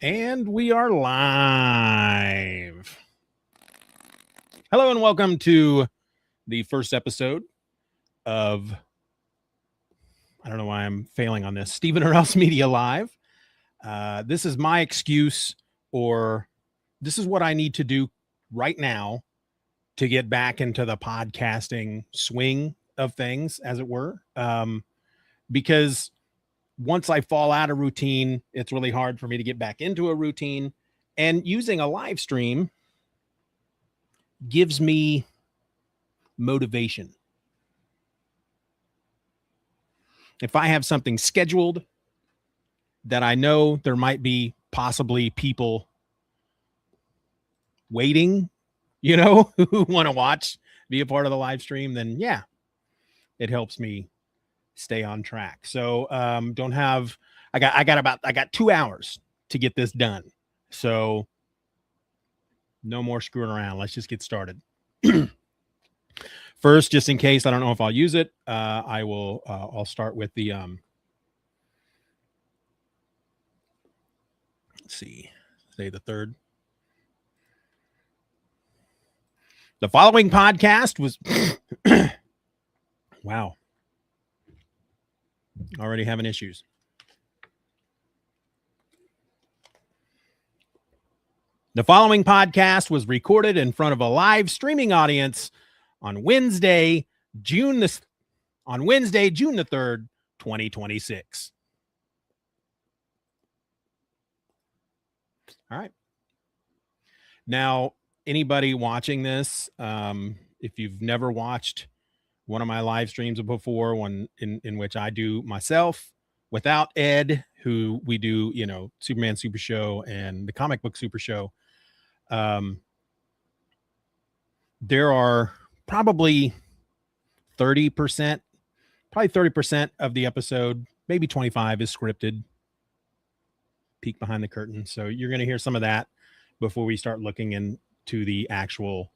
And we are live. Hello and welcome to the first episode of, I don't know why I'm failing on this, Steeven Orr Media Live. This is my excuse, or this is what I need to do right now to get back into the podcasting swing of things, as it were. Because once I fall out of routine, it's really hard for me to get back into a routine. And using a live stream gives me motivation. If I have something scheduled that I know there might be possibly people waiting, who want to watch, be a part of the live stream, then yeah, it helps me stay on track. So I got 2 hours to get this done. So no more screwing around. Let's just get started. First, just in case, I don't know if I'll use it. I'll start with the, let's see, say the third. The following podcast was, wow. Already having issues. The following podcast was recorded in front of a live streaming audience on Wednesday, June the 3rd, 2026. All right. Now, anybody watching this, if you've never watched one of my live streams before, one in which I do myself without Ed, who we do, Superman Super Show and the Comic Book Super Show. There are probably 30% of the episode, maybe 25 is scripted. Peek behind the curtain. So you're going to hear some of that before we start looking into the actual,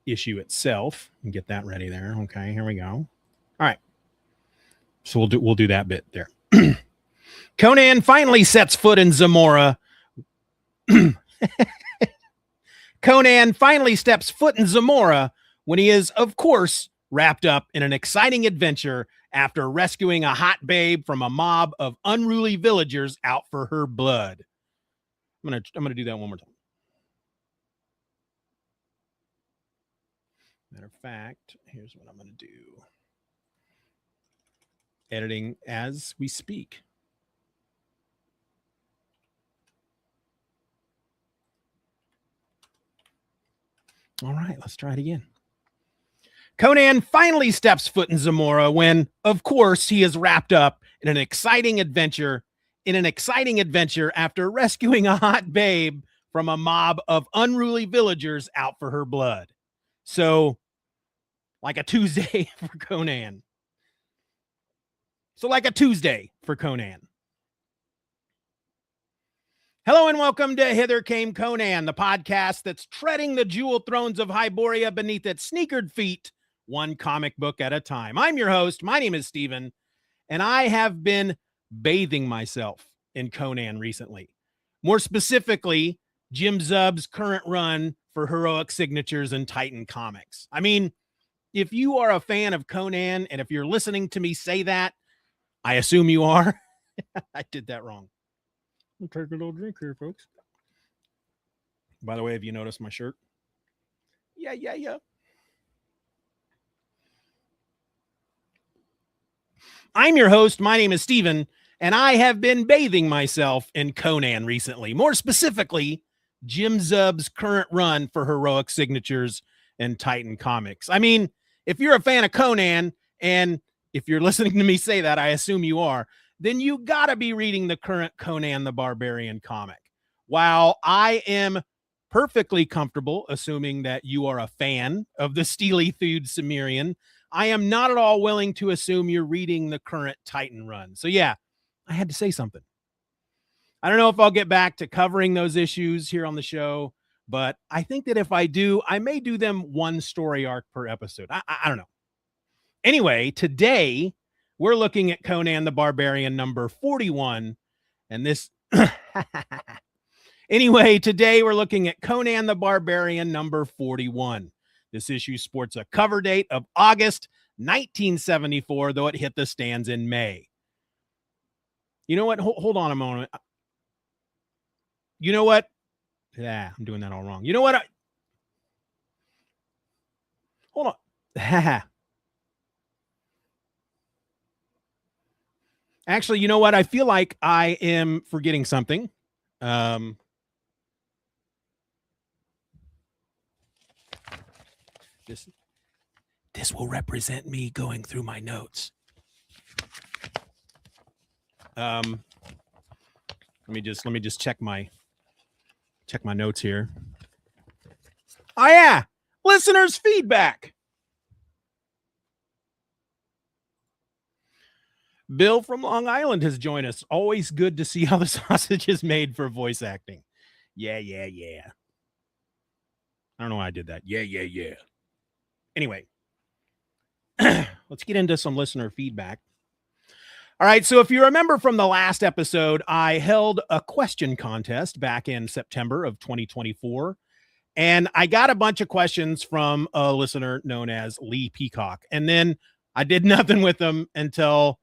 issue itself and get that ready there. Okay, here we go. All right. So we'll do that bit there. Conan finally sets foot in Zamora. Conan finally steps foot in Zamora when he is, of course, wrapped up in an exciting adventure after rescuing a hot babe from a mob of unruly villagers out for her blood. I'm gonna do that one more time. Matter of fact, here's what I'm going to do. Editing as we speak. All right, let's try it again. Conan finally steps foot in Zamora when, of course, he is wrapped up in an exciting adventure after rescuing a hot babe from a mob of unruly villagers out for her blood. So, like a Tuesday for Conan. Hello and welcome to Hither Came Conan, the podcast that's treading the jewel thrones of Hyboria beneath its sneakered feet, one comic book at a time. I'm your host. My name is Steeven, and I have been bathing myself in Conan recently. More specifically, Jim Zub's current run for Heroic Signatures and Titan Comics. I mean, if you are a fan of Conan, and if you're listening to me say that, I assume you are. I did that wrong. I'll take a little drink here, folks. By the way, have you noticed my shirt? Yeah. I'm your host. My name is Steeven, and I have been bathing myself in Conan recently. More specifically, Jim Zub's current run for Heroic Signatures and Titan Comics. I mean, if you're a fan of Conan, and if you're listening to me say that, I assume you are, then you gotta be reading the current Conan the Barbarian comic. While I am perfectly comfortable assuming that you are a fan of the steely-thewed Cimmerian, I am not at all willing to assume you're reading the current Titan run. So yeah, I had to say something. I don't know if I'll get back to covering those issues here on the show, but I think that if I do, I may do them one story arc per episode. I don't know. Anyway, today We're looking at Conan the Barbarian number 41. And this, anyway, today we're looking at Conan the Barbarian number 41. This issue sports a cover date of August 1974, though it hit the stands in May. You know what? Hold on a moment. You know what? Yeah, I'm doing that all wrong. You know what? Hold on. Actually, you know what? I feel like I am forgetting something. This will represent me going through my notes. Let me just check my notes here. Oh yeah, listeners' feedback. Bill from Long Island has joined us. Always good to see how the sausage is made for voice acting. Yeah. I don't know why I did that. Yeah. Anyway, let's get into some listener feedback. All right, so if you remember from the last episode, I held a question contest back in September of 2024, and I got a bunch of questions from a listener known as Lee Peacock, and then I did nothing with them until,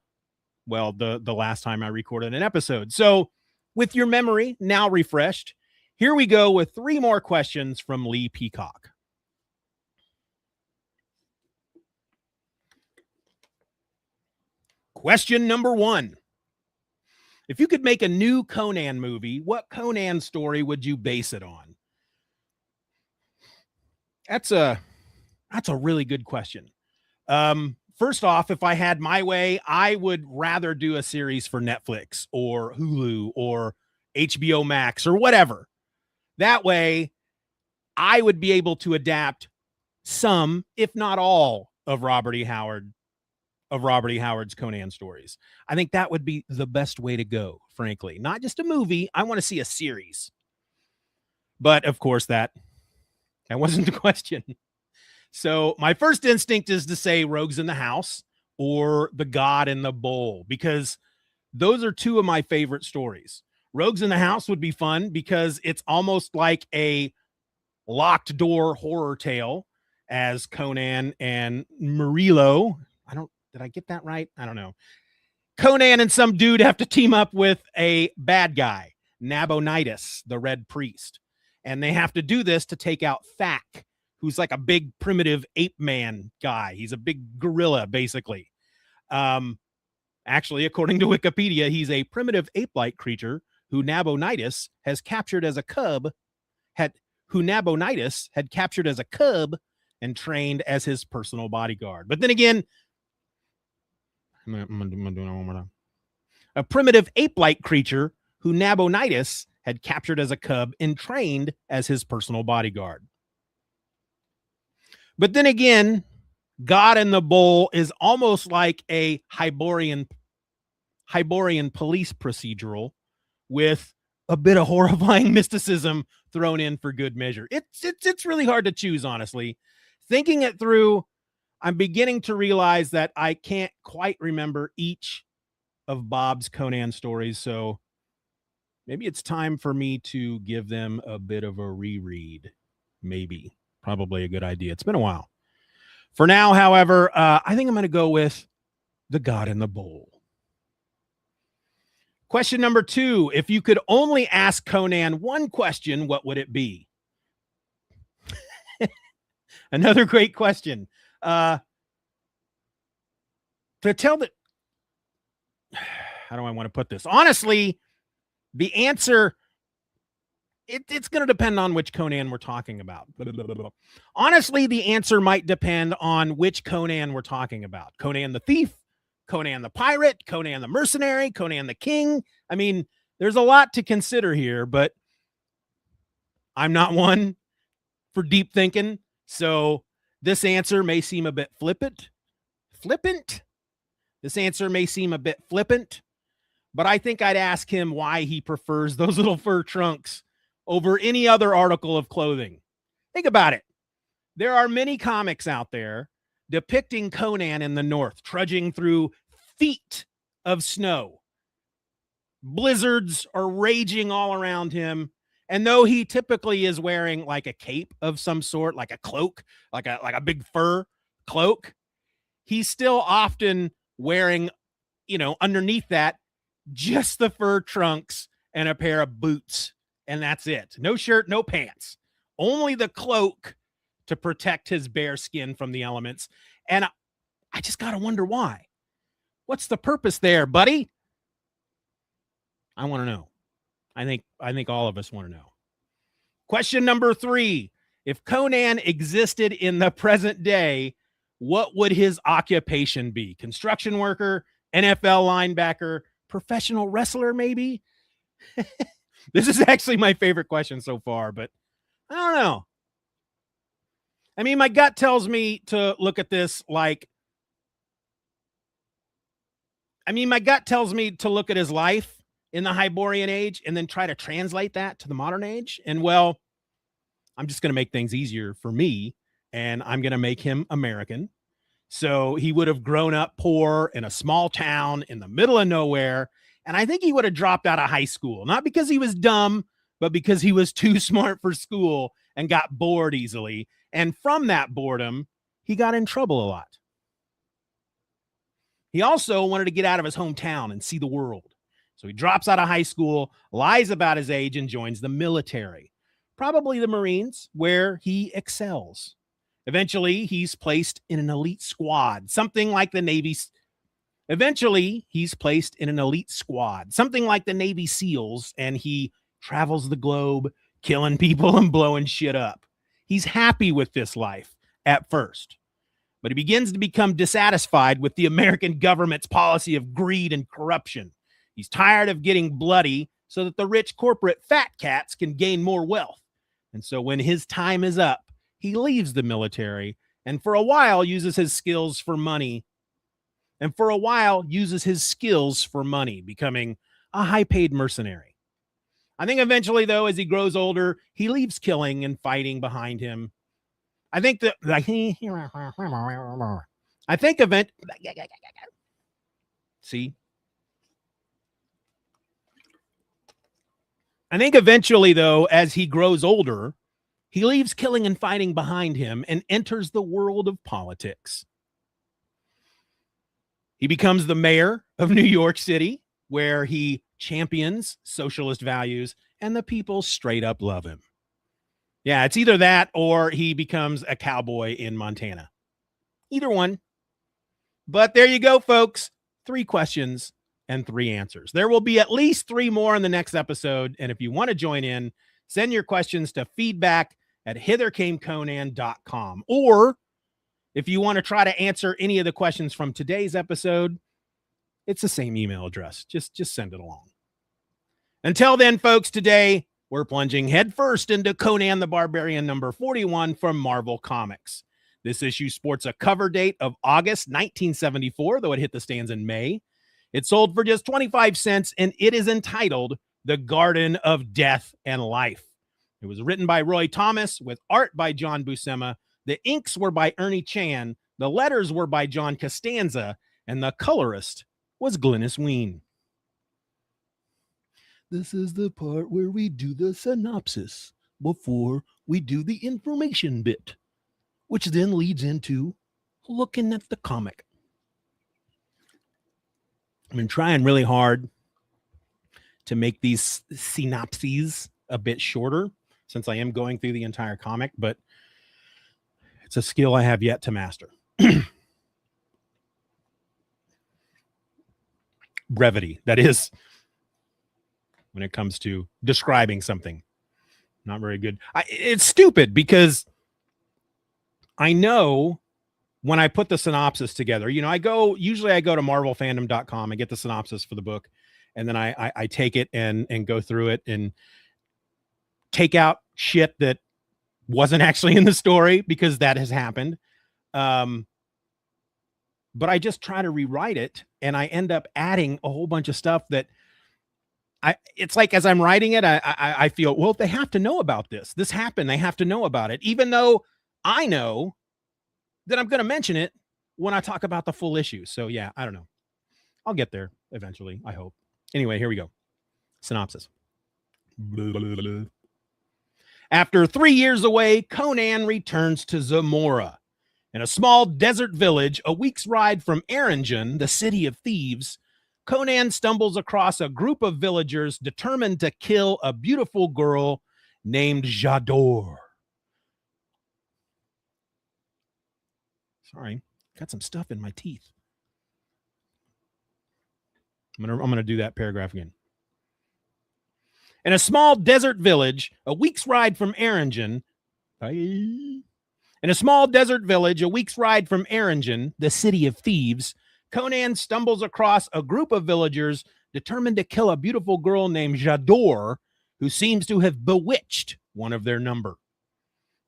well, the last time I recorded an episode. So with your memory now refreshed, here we go with 3 more questions from Lee Peacock. Question number 1. If you could make a new Conan movie, what Conan story would you base it on? That's a really good question. First off, if I had my way, I would rather do a series for Netflix or Hulu or HBO Max or whatever. That way, I would be able to adapt some, if not all, of Robert E. Howard's Conan stories. I think that would be the best way to go, frankly. Not just a movie. I want to see a series. But of course, that wasn't the question. So my first instinct is to say Rogues in the House or The God in the Bowl, because those are 2 of my favorite stories. Rogues in the House would be fun because it's almost like a locked door horror tale as Conan and Murillo. Did I get that right? I don't know. Conan and some dude have to team up with a bad guy, Nabonidus, the Red Priest. And they have to do this to take out Thak, who's like a big primitive ape man guy. He's a big gorilla, basically. Actually, according to Wikipedia, he's a primitive ape-like creature who Nabonidus has captured as a cub, Nabonidus had captured as a cub and trained as his personal bodyguard. But then again, I'm gonna do it one more time. A primitive ape-like creature who Nabonidus had captured as a cub and trained as his personal bodyguard. But then again, God in the Bowl is almost like a Hyborian police procedural with a bit of horrifying mysticism thrown in for good measure. It's really hard to choose, honestly. Thinking it through, I'm beginning to realize that I can't quite remember each of Bob's Conan stories, so maybe it's time for me to give them a bit of a reread. Maybe. Probably a good idea. It's been a while. For now, however, I think I'm going to go with The God in the Bowl. Question number 2. If you could only ask Conan one question, what would it be? Another great question. To tell the... How do I want to put this? Honestly, the answer... It's going to depend on which Conan we're talking about. Honestly, the answer might depend on which Conan we're talking about. Conan the thief, Conan the pirate, Conan the mercenary, Conan the king. I mean, there's a lot to consider here, but I'm not one for deep thinking. So this answer may seem a bit flippant. This answer may seem a bit flippant, but I think I'd ask him why he prefers those little fur trunks over any other article of clothing. Think about it. There are many comics out there depicting Conan in the North, trudging through feet of snow. Blizzards are raging all around him. And though he typically is wearing like a cape of some sort, like a cloak, like a big fur cloak, he's still often wearing, underneath that, just the fur trunks and a pair of boots. And that's it. No shirt, no pants. Only the cloak to protect his bare skin from the elements. And I just got to wonder why. What's the purpose there, buddy? I want to know. I think all of us want to know. Question number 3. If Conan existed in the present day, what would his occupation be? Construction worker, NFL linebacker, professional wrestler, maybe? This is actually my favorite question so far, but I don't know. I mean, my gut tells me to look at this like, my gut tells me to look at his life in the Hyborian age and then try to translate that to the modern age. And well, I'm just going to make things easier for me, and I'm going to make him American. So he would have grown up poor in a small town in the middle of nowhere. And I think he would have dropped out of high school, not because he was dumb, but because he was too smart for school and got bored easily. And from that boredom, he got in trouble a lot. He also wanted to get out of his hometown and see the world. So he drops out of high school, lies about his age, and joins the military, probably the Marines, where he excels. Eventually, he's placed in an elite squad, something like the Navy. Eventually, he's placed in an elite squad, something like the Navy SEALs, and he travels the globe, killing people and blowing shit up. He's happy with this life at first, but he begins to become dissatisfied with the American government's policy of greed and corruption. He's tired of getting bloody so that the rich corporate fat cats can gain more wealth. And so when his time is up, he leaves the military and for a while uses his skills for money. Becoming a high-paid mercenary. I think eventually, though, as he grows older, he leaves killing and fighting behind him. I think eventually, though, as he grows older, he leaves killing and fighting behind him and enters the world of politics. He becomes the mayor of New York City, where he champions socialist values and the people straight up love him. Yeah, it's either that or he becomes a cowboy in Montana. Either one. But there you go, folks. 3 questions and 3 answers. There will be at least 3 more in the next episode. And if you want to join in, send your questions to feedback@hithercameconan.com. Or if you want to try to answer any of the questions from today's episode, it's the same email address. Just send it along. Until then, folks, today we're plunging headfirst into Conan the Barbarian number 41 from Marvel Comics. This issue sports a cover date of August 1974, though it hit the stands in May. It sold for just 25 cents, and it is entitled The Garden of Death and Life. It was written by Roy Thomas with art by John Buscema. The inks were by Ernie Chan. The letters were by John Costanza, and the colorist was Glynis Wein. This is the part where we do the synopsis before we do the information bit, which then leads into looking at the comic. I've been trying really hard to make these synopses a bit shorter since I am going through the entire comic, but it's a skill I have yet to master. Brevity, that is, when it comes to describing something. Not very good. It's stupid because I know when I put the synopsis together, usually I go to marvelfandom.com and get the synopsis for the book. And then I take it and go through it and take out shit that wasn't actually in the story, because that has happened. But I just try to rewrite it, and I end up adding a whole bunch of stuff that it's like, as I'm writing it, I feel, well, they have to know about this. This happened. They have to know about it, even though I know that I'm going to mention it when I talk about the full issue. So yeah, I don't know. I'll get there eventually, I hope. Anyway, here we go. Synopsis. After 3 years away, Conan returns to Zamora. In a small desert village, a week's ride from Erringen, the city of thieves, Conan stumbles across a group of villagers determined to kill a beautiful girl named J'adore. Sorry, got some stuff in my teeth. I'm gonna do that paragraph again. In a small desert village, a week's ride from Erringen, the city of thieves, Conan stumbles across a group of villagers determined to kill a beautiful girl named J'adore, who seems to have bewitched one of their number.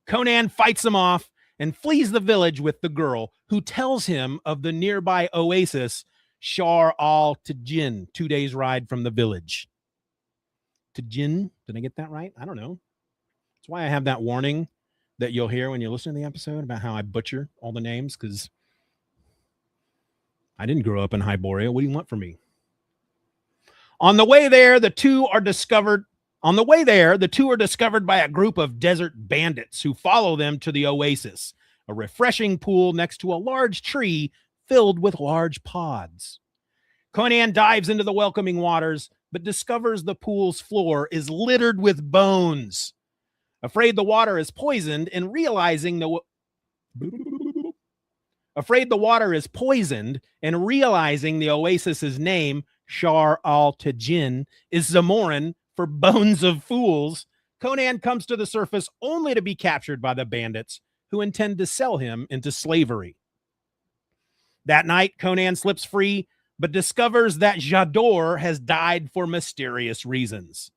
Conan fights them off and flees the village with the girl, who tells him of the nearby oasis Shar al-Tajin, 2 days' ride from the village. Tajin, did I get that right? I don't know. That's why I have that warning that you'll hear when you listen to the episode about how I butcher all the names, because I didn't grow up in Hyboria. What do you want from me? On the way there, the two are discovered by a group of desert bandits who follow them to the oasis, a refreshing pool next to a large tree filled with large pods. Conan dives into the welcoming waters, but discovers the pool's floor is littered with bones. Afraid the water is poisoned and realizing the oasis's name, Shar al-Tajin, is Zamoran for bones of fools, Conan comes to the surface only to be captured by the bandits who intend to sell him into slavery. That night, Conan slips free, but discovers that J'adore has died for mysterious reasons.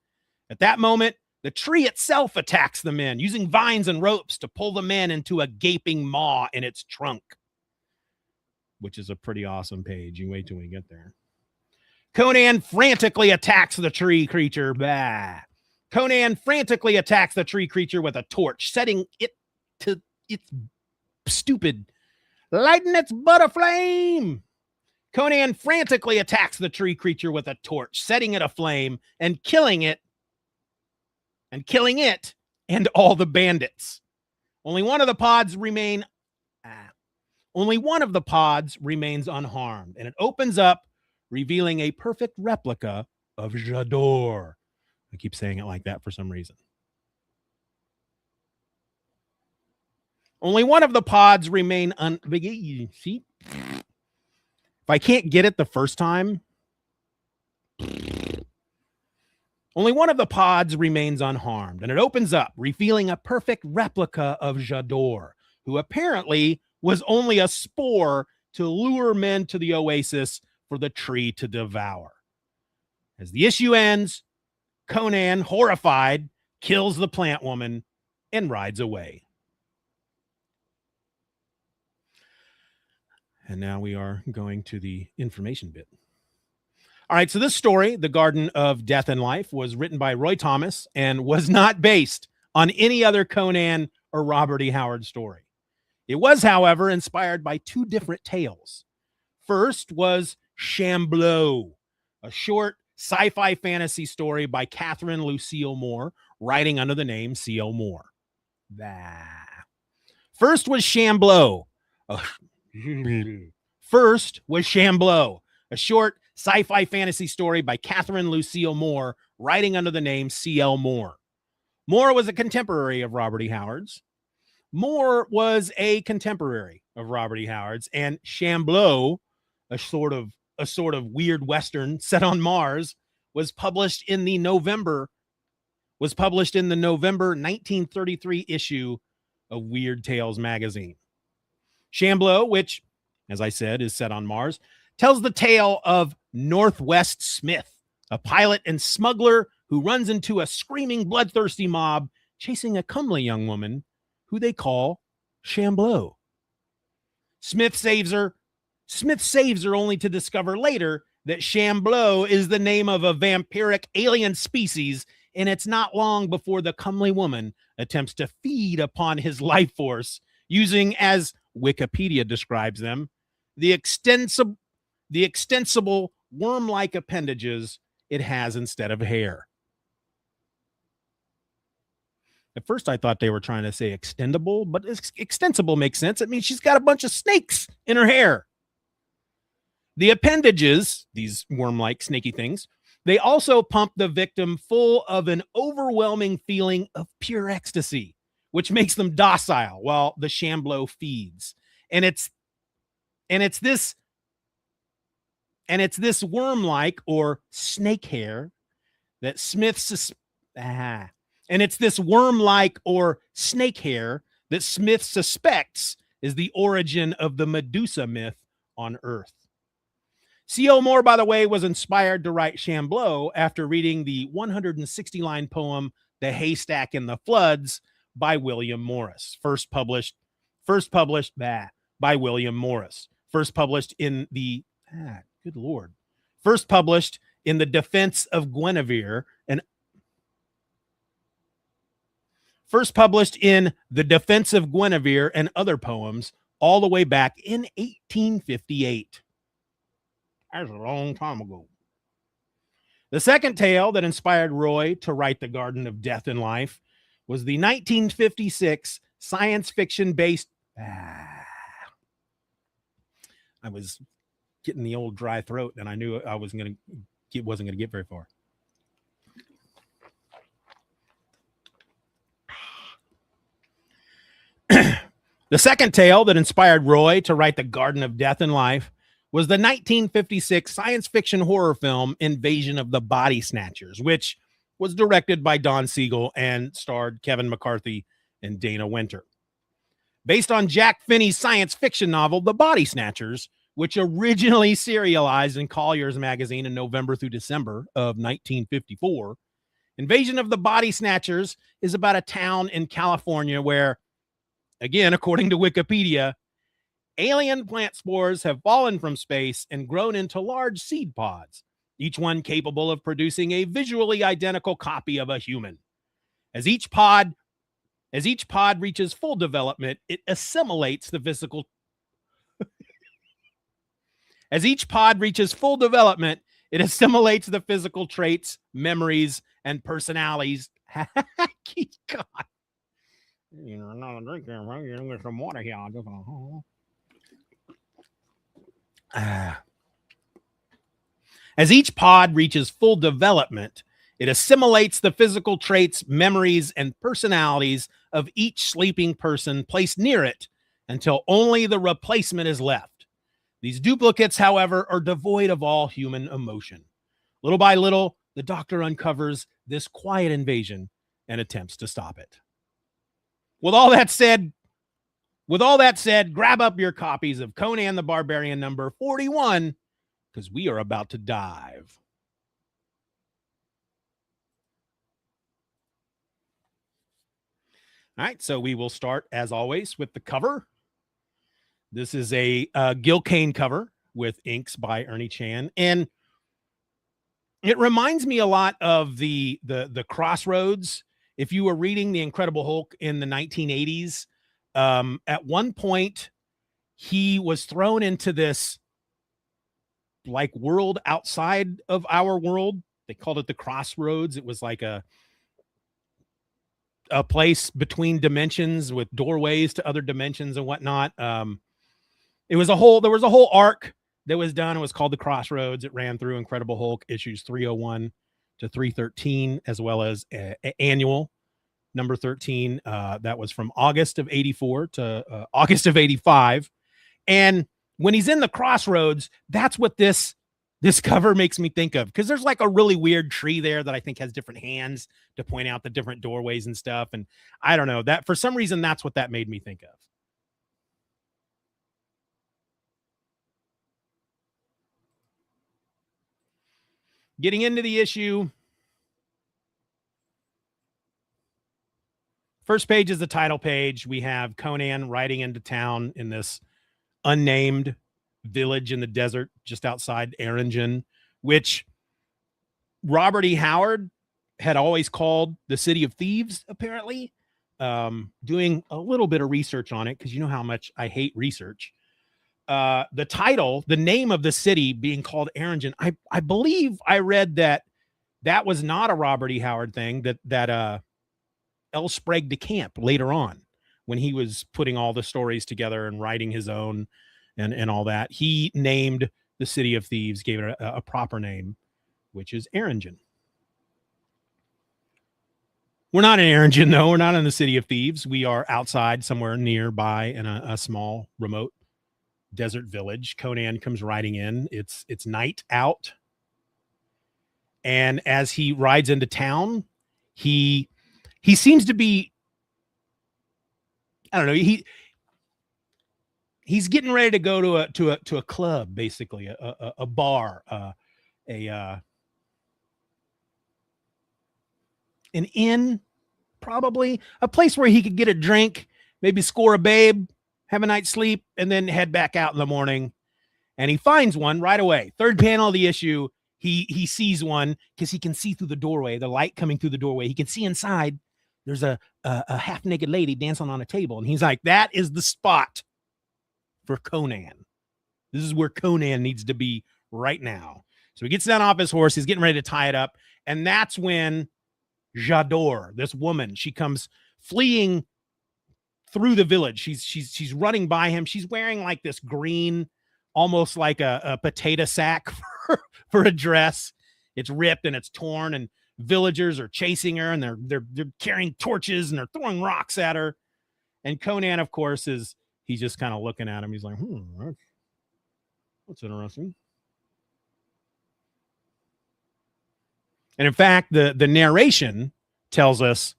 At that moment, the tree itself attacks the men, using vines and ropes to pull the men into a gaping maw in its trunk. Which is a pretty awesome page. You wait till we get there. Conan frantically attacks the tree creature. Conan frantically attacks the tree creature with a torch, setting it to its stupid, lighting its butt aflame. Conan frantically attacks the tree creature with a torch, setting it aflame and killing it and all the bandits. Only one of the pods remains unharmed, and it opens up, revealing a perfect replica of J'adore. I keep saying it like that for some reason. Only one of the pods remain see? If I can't get it the first time, only one of the pods remains unharmed, and it opens up, revealing a perfect replica of J'adore, who apparently was only a spore to lure men to the oasis for the tree to devour. As the issue ends, Conan, horrified, kills the plant woman and rides away. And now we are going to the information bit. All right, so this story, The Garden of Death and Life, was written by Roy Thomas and was not based on any other Conan or Robert E. Howard story. It was, however, inspired by two different tales. First was Shambleau, a short sci-fi fantasy story by Catherine Lucille Moore, writing under the name C.L. Moore. First was Shambleau, a short sci-fi fantasy story by Catherine Lucille Moore, writing under the name C.L. Moore. Moore was a contemporary of Robert E. Howard's. And Shambleau, a sort of weird Western set on Mars, was published in the November 1933 issue of Weird Tales magazine. Shambleau, which, as I said, is set on Mars, tells the tale of Northwest Smith, a pilot and smuggler who runs into a screaming, bloodthirsty mob chasing a comely young woman who they call Shambleau. Smith saves her only to discover later that Shambleau is the name of a vampiric alien species, and it's not long before the comely woman attempts to feed upon his life force using, as Wikipedia describes them, the extensible the extensible worm-like appendages it has instead of hair. At first, I thought they were trying to say extendable, but extensible makes sense. It means she's got a bunch of snakes in her hair. The appendages, these worm-like snaky things, they also pump the victim full of an overwhelming feeling of pure ecstasy, which makes them docile while the shamblo feeds. And it's this worm-like or snake hair that Smith suspects is the origin of the Medusa myth on Earth. C.O. Moore, by the way, was inspired to write Shamblo after reading the 160-line poem The Haystack in the Floods by William Morris, first published by William Morris, first published in the Defense of Guinevere, and first published in The Defense of Guinevere and Other Poems all the way back in 1858. That's a long time ago. The second tale that inspired Roy to write The Garden of Death and Life was the 1956 science fiction based. I was getting the old dry throat, and I knew I wasn't going to get very far. The second tale that inspired Roy to write The Garden of Death and Life was the 1956 science fiction horror film Invasion of the Body Snatchers, which was directed by Don Siegel and starred Kevin McCarthy and Dana Winter. Based on Jack Finney's science fiction novel, The Body Snatchers, which originally serialized in Collier's magazine in November through December of 1954, Invasion of the Body Snatchers is about a town in California where, again, according to Wikipedia, alien plant spores have fallen from space and grown into large seed pods, each one capable of producing a visually identical copy of a human. As each pod reaches full development, it assimilates the physical traits, memories, and personalities. God. You know, another drink here, right? You get some water here. I'll just, As each pod reaches full development, it assimilates the physical traits, memories, and personalities of each sleeping person placed near it until only the replacement is left. These duplicates, however, are devoid of all human emotion. Little by little, the Doctor uncovers this quiet invasion and attempts to stop it. With all that said, grab up your copies of Conan the Barbarian number 41, because we are about to dive. All right, so we will start, as always, with the cover. This is a Gil Kane cover with inks by Ernie Chan, and it reminds me a lot of the Crossroads. If you were reading The Incredible Hulk in the 1980s, at one point he was thrown into this like world outside of our world. They called it the Crossroads. It was like a place between dimensions with doorways to other dimensions and whatnot. There was a whole arc that was done. It was called the Crossroads. It ran through Incredible Hulk issues 301 to 313, as well as annual number 13. That was from August of 84 to August of 85. And when he's in the Crossroads, that's what this cover makes me think of, because there's like a really weird tree there that I think has different hands to point out the different doorways and stuff. And I don't know, that for some reason, that's what that made me think of. Getting into the issue. First page is the title page. We have Conan riding into town in this unnamed village in the desert just outside Erringen, which Robert E. Howard had always called the City of Thieves, apparently. Doing a little bit of research on it, because you know how much I hate research. the title, the name of the city being called Erringen, I believe I read that was not a Robert E. Howard thing, that L. Sprague de Camp later on, when he was putting all the stories together and writing his own and all that, he named the city of thieves, gave it a proper name, which is Erringen. We're not in Erringen, though. We're not in the city of thieves. We are outside somewhere nearby in a small, remote desert village. Conan comes riding in. It's night out. And as he rides into town, he seems to be, I don't know, he's getting ready to go to a club, basically, a bar, an inn, probably a place where he could get a drink, maybe score a babe, have a night's sleep, and then head back out in the morning. And he finds one right away. Third panel of the issue, he sees one because he can see through the doorway, the light coming through the doorway. He can see inside. There's a half-naked lady dancing on a table, and he's like, that is the spot for Conan. This is where Conan needs to be right now. So he gets down off his horse. He's getting ready to tie it up. And that's when J'adore, this woman, she comes fleeing through the village. She's running by him. She's wearing like this green, almost like a potato sack for a dress. It's ripped and it's torn, and villagers are chasing her, and they're carrying torches and they're throwing rocks at her. And Conan, of course, he's just kind of looking at him. He's like, that's interesting. And in fact, the narration tells us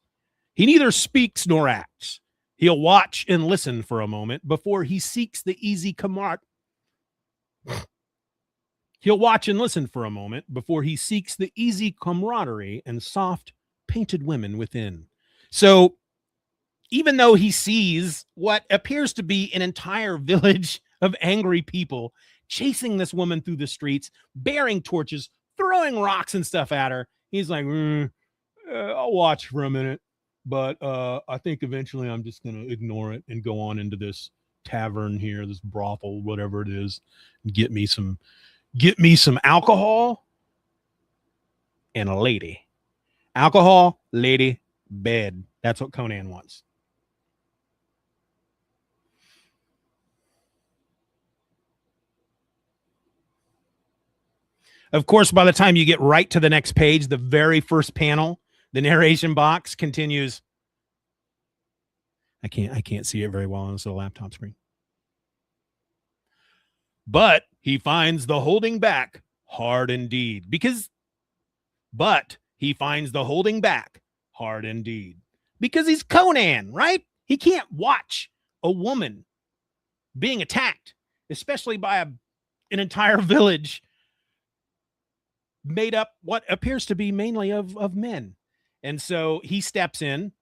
he neither speaks nor acts. He'll watch and listen for a moment before he seeks the easy camaraderie. He'll watch and listen for a moment before he seeks the easy camaraderie and soft painted women within. So even though he sees what appears to be an entire village of angry people chasing this woman through the streets, bearing torches, throwing rocks and stuff at her, he's like, I'll watch for a minute, but I think eventually I'm just going to ignore it and go on into this tavern here, this brothel, whatever it is, and get me some alcohol and a lady. Alcohol, lady, bed. That's what Conan wants. Of course, by the time you get right to the next page, the very first panel, the narration box continues. I can't see it very well on this little laptop screen. But he finds the holding back hard indeed. But he finds the holding back hard indeed. Because he's Conan, right? He can't watch a woman being attacked, especially by an entire village made up what appears to be mainly of men. And so he steps in.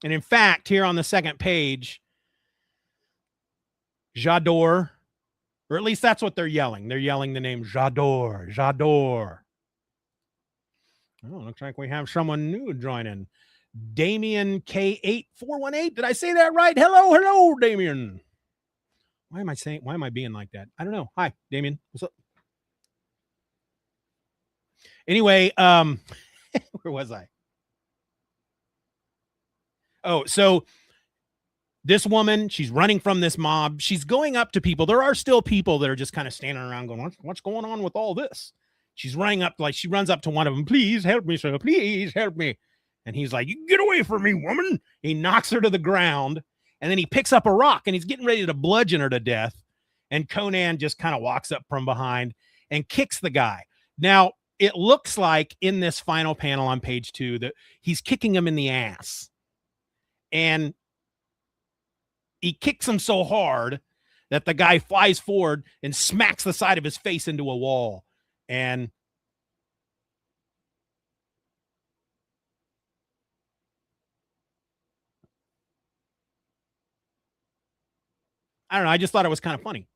And in fact, here on the second page, J'adore, or at least that's what they're yelling. They're yelling the name J'adore, J'adore. Oh, looks like we have someone new joining. Damien K8418. Did I say that right? Hello, Damien. Why am I being like that? I don't know. Hi, Damien. What's up? Anyway, where was I? Oh, so this woman, she's running from this mob. She's going up to people. There are still people that are just kind of standing around going, what's going on with all this? She's running up, like she runs up to one of them. Please help me, sir. Please help me. And he's like, you get away from me, woman. He knocks her to the ground, and then he picks up a rock, and he's getting ready to bludgeon her to death. And Conan just kind of walks up from behind and kicks the guy. Now, it looks like in this final panel on page 2 that he's kicking him in the ass. And he kicks him so hard that the guy flies forward and smacks the side of his face into a wall. And I don't know. I just thought it was kind of funny.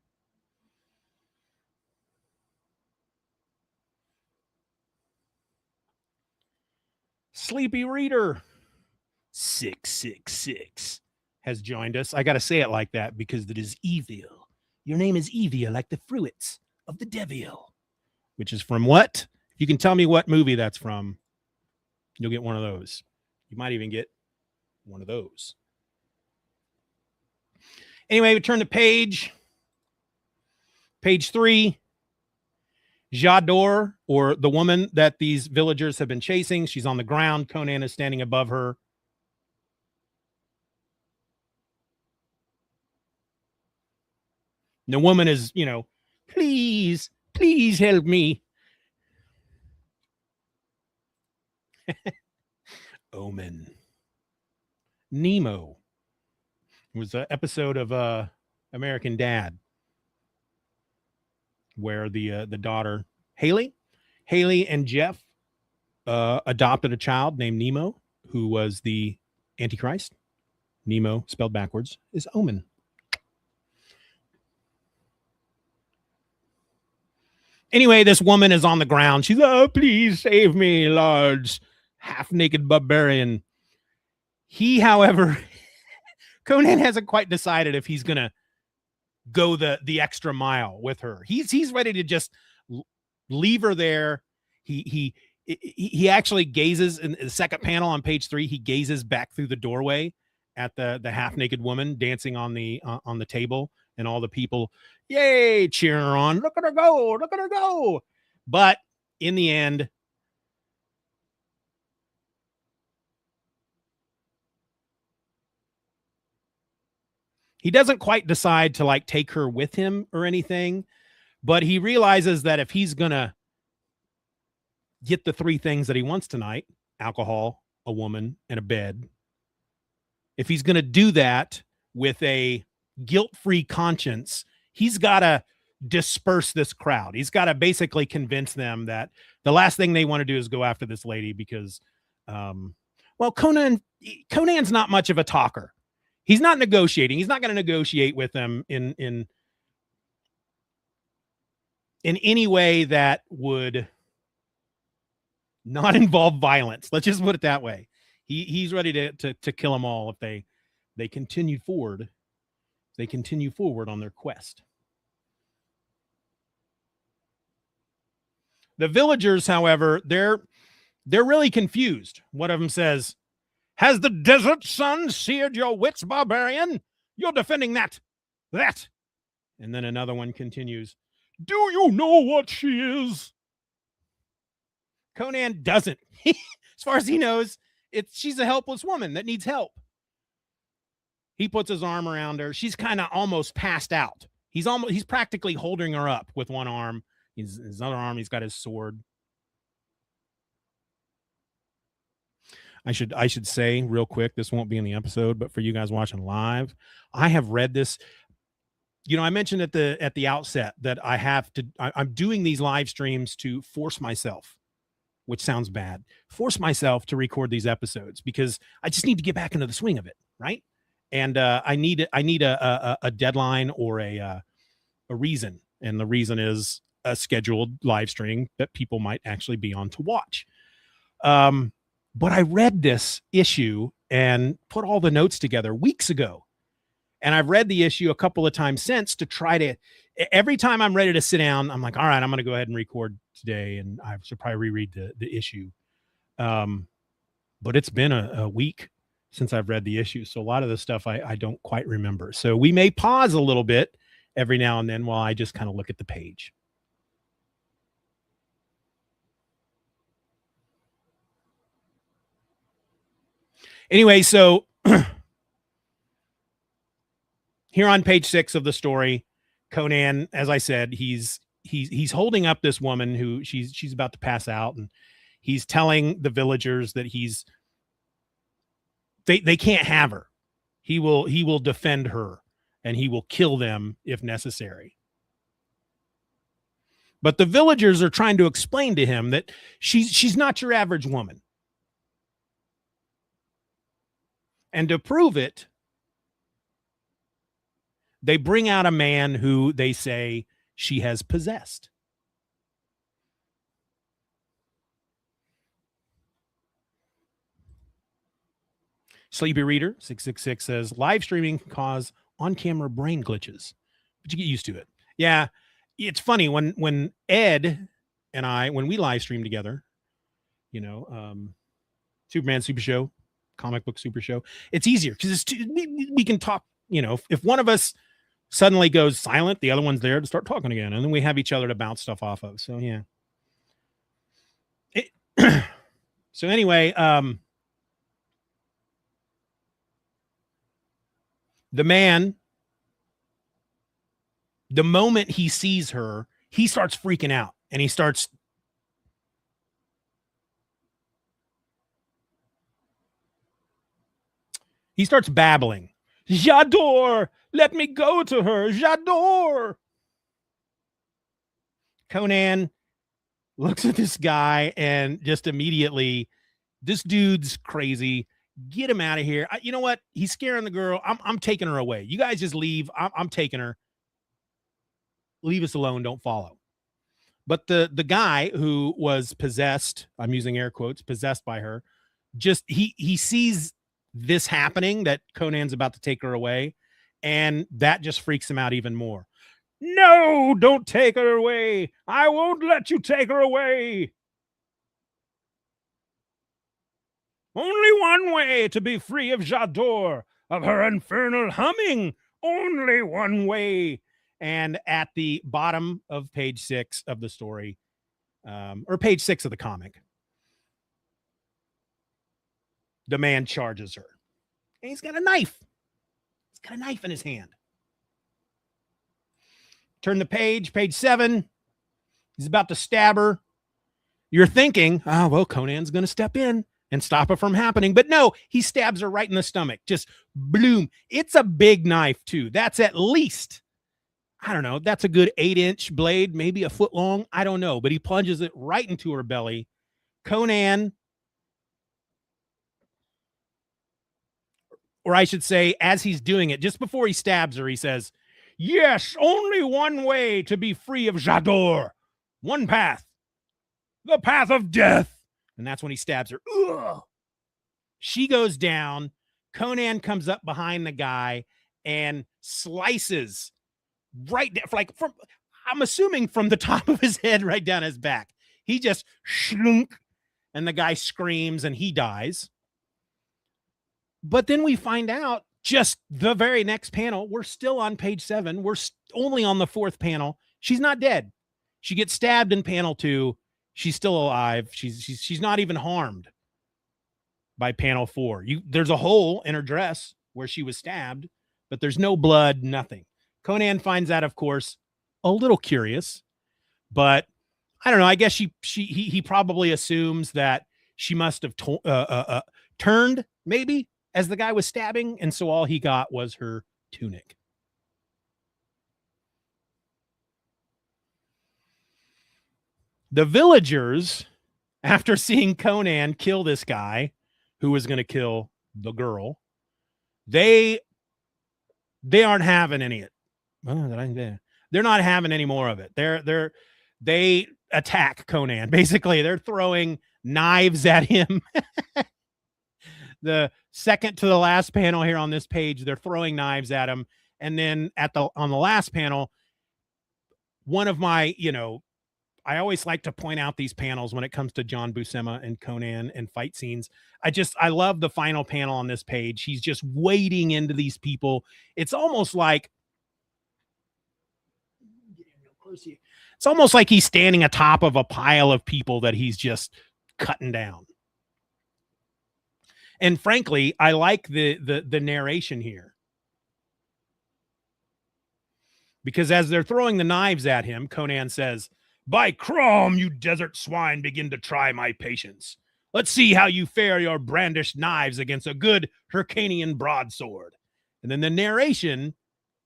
Sleepy reader. 666 has joined us. I got to say it like that because it is evil. Your name is evil, like the fruits of the devil, which is from what? If you can tell me what movie that's from, you'll get one of those. You might even get one of those. Anyway, we turn to page 3. J'adore, or the woman that these villagers have been chasing. She's on the ground. Conan is standing above her. And the woman is, please help me. Omen. Nemo. It was an episode of American Dad where the daughter, Haley and Jeff adopted a child named Nemo, who was the Antichrist. Nemo, spelled backwards, is Omen. Anyway, this woman is on the ground. She's, oh, please save me, large, half-naked barbarian. He, however, Conan hasn't quite decided if he's going to go the extra mile with her. He's ready to just leave her there. He actually gazes in the second panel on page 3. He gazes back through the doorway at the half-naked woman dancing on the table, and all the people, yay, cheering her on. Look at her go. Look at her go. But in the end, he doesn't quite decide to like take her with him or anything, but he realizes that if he's going to get the 3 things that he wants tonight, alcohol, a woman, and a bed, if he's going to do that with a guilt-free conscience, he's got to disperse this crowd. He's got to basically convince them that the last thing they want to do is go after this lady because, well, Conan's not much of a talker. He's not negotiating. He's not going to negotiate with them in any way that would not involve violence. Let's just put it that way. He's ready to kill them all if they continue forward. They continue forward on their quest. The villagers, however, they're really confused. One of them says, "Has the desert sun seared your wits, barbarian? You're defending that. And then another one continues, "Do you know what she is?" Conan doesn't. As far as he knows, she's a helpless woman that needs help. He puts his arm around her. She's kind of almost passed out. He's practically holding her up with one arm. His other arm, he's got his sword. I should say real quick, this won't be in the episode, but for you guys watching live, I have read this. I mentioned at the outset that I'm doing these live streams to force myself, which sounds bad, force myself to record these episodes because I just need to get back into the swing of it, right? And I need a deadline or a reason, and the reason is a scheduled live stream that people might actually be on to watch. But I read this issue and put all the notes together weeks ago, and I've read the issue a couple of times since to try to. Every time I'm ready to sit down, I'm like, all right, I'm going to go ahead and record today, and I should probably reread the issue. But it's been a week since I've read the issue, so a lot of the stuff I don't quite remember. So we may pause a little bit every now and then while I just kind of look at the page. Anyway, so here on page 6 of the story, Conan, as I said, he's holding up this woman who she's about to pass out, and he's telling the villagers that they can't have her. He will defend her, and he will kill them if necessary. But the villagers are trying to explain to him that she's not your average woman. And to prove it, they bring out a man who they say she has possessed. Sleepy Reader 666 says live streaming can cause on-camera brain glitches, but you get used to it. Yeah, it's funny when Ed and I, when we live stream together, you know, Superman Super Show, comic book Super Show, it's easier because we can talk. You know, if one of us suddenly goes silent, the other one's there to start talking again, and then we have each other to bounce stuff off of. So yeah. So anyway, the man, the moment he sees her, he starts freaking out and he starts babbling. J'adore, let me go to her. J'adore. Conan looks at this guy and just immediately, this dude's crazy. Get him out of here. You know what? He's scaring the girl. I'm taking her away. You guys just leave. I'm taking her. Leave us alone. Don't follow. But the guy who was possessed, I'm using air quotes, possessed by her, just he sees this happening, that Conan's about to take her away, and that just freaks him out even more. No, don't take her away. I won't let you take her away. Only one way to be free of J'adore, of her infernal humming. Only one way. And at the bottom of page 6 of the story, or page 6 of the comic, the man charges her. And he's got a knife. He's got a knife in his hand. Turn the page 7. He's about to stab her. You're thinking, oh, well, Conan's going to step in and stop it from happening. But no, he stabs her right in the stomach. Just bloom. It's a big knife, too. That's at least, I don't know, that's a good 8-inch blade, maybe a foot long. I don't know. But he plunges it right into her belly. Conan, or I should say, as he's doing it, just before he stabs her, he says, yes, only one way to be free of J'adore. One path. The path of death. And that's when he stabs her. Ugh. She goes down. Conan comes up behind the guy and slices right down, like from, I'm assuming from the top of his head right down his back. He just shlunk, and the guy screams and he dies. But then we find out just the very next panel, we're still on page 7. We're only on the 4th panel. She's not dead. She gets stabbed in panel 2. She's still alive. She's not even harmed by panel 4. There's a hole in her dress where she was stabbed, but there's no blood, nothing. Conan finds out, of course, a little curious, but I don't know. I guess he probably assumes that she must have turned maybe as the guy was stabbing, and so all he got was her tunic. The villagers, after seeing Conan kill this guy who was going to kill the girl, they aren't having any of it. They're not having any more of it. They attack Conan. Basically, they're throwing knives at him. The second to the last panel here on this page, they're throwing knives at him. And then on the last panel, one of my, I always like to point out these panels when it comes to John Buscema and Conan and fight scenes. I love the final panel on this page. He's just wading into these people. It's almost like he's standing atop of a pile of people that he's just cutting down. And frankly, I like the narration here. Because as they're throwing the knives at him, Conan says, "By Crom, you desert swine, begin to try my patience. Let's see how you fare your brandished knives against a good Hyrcanian broadsword." And then the narration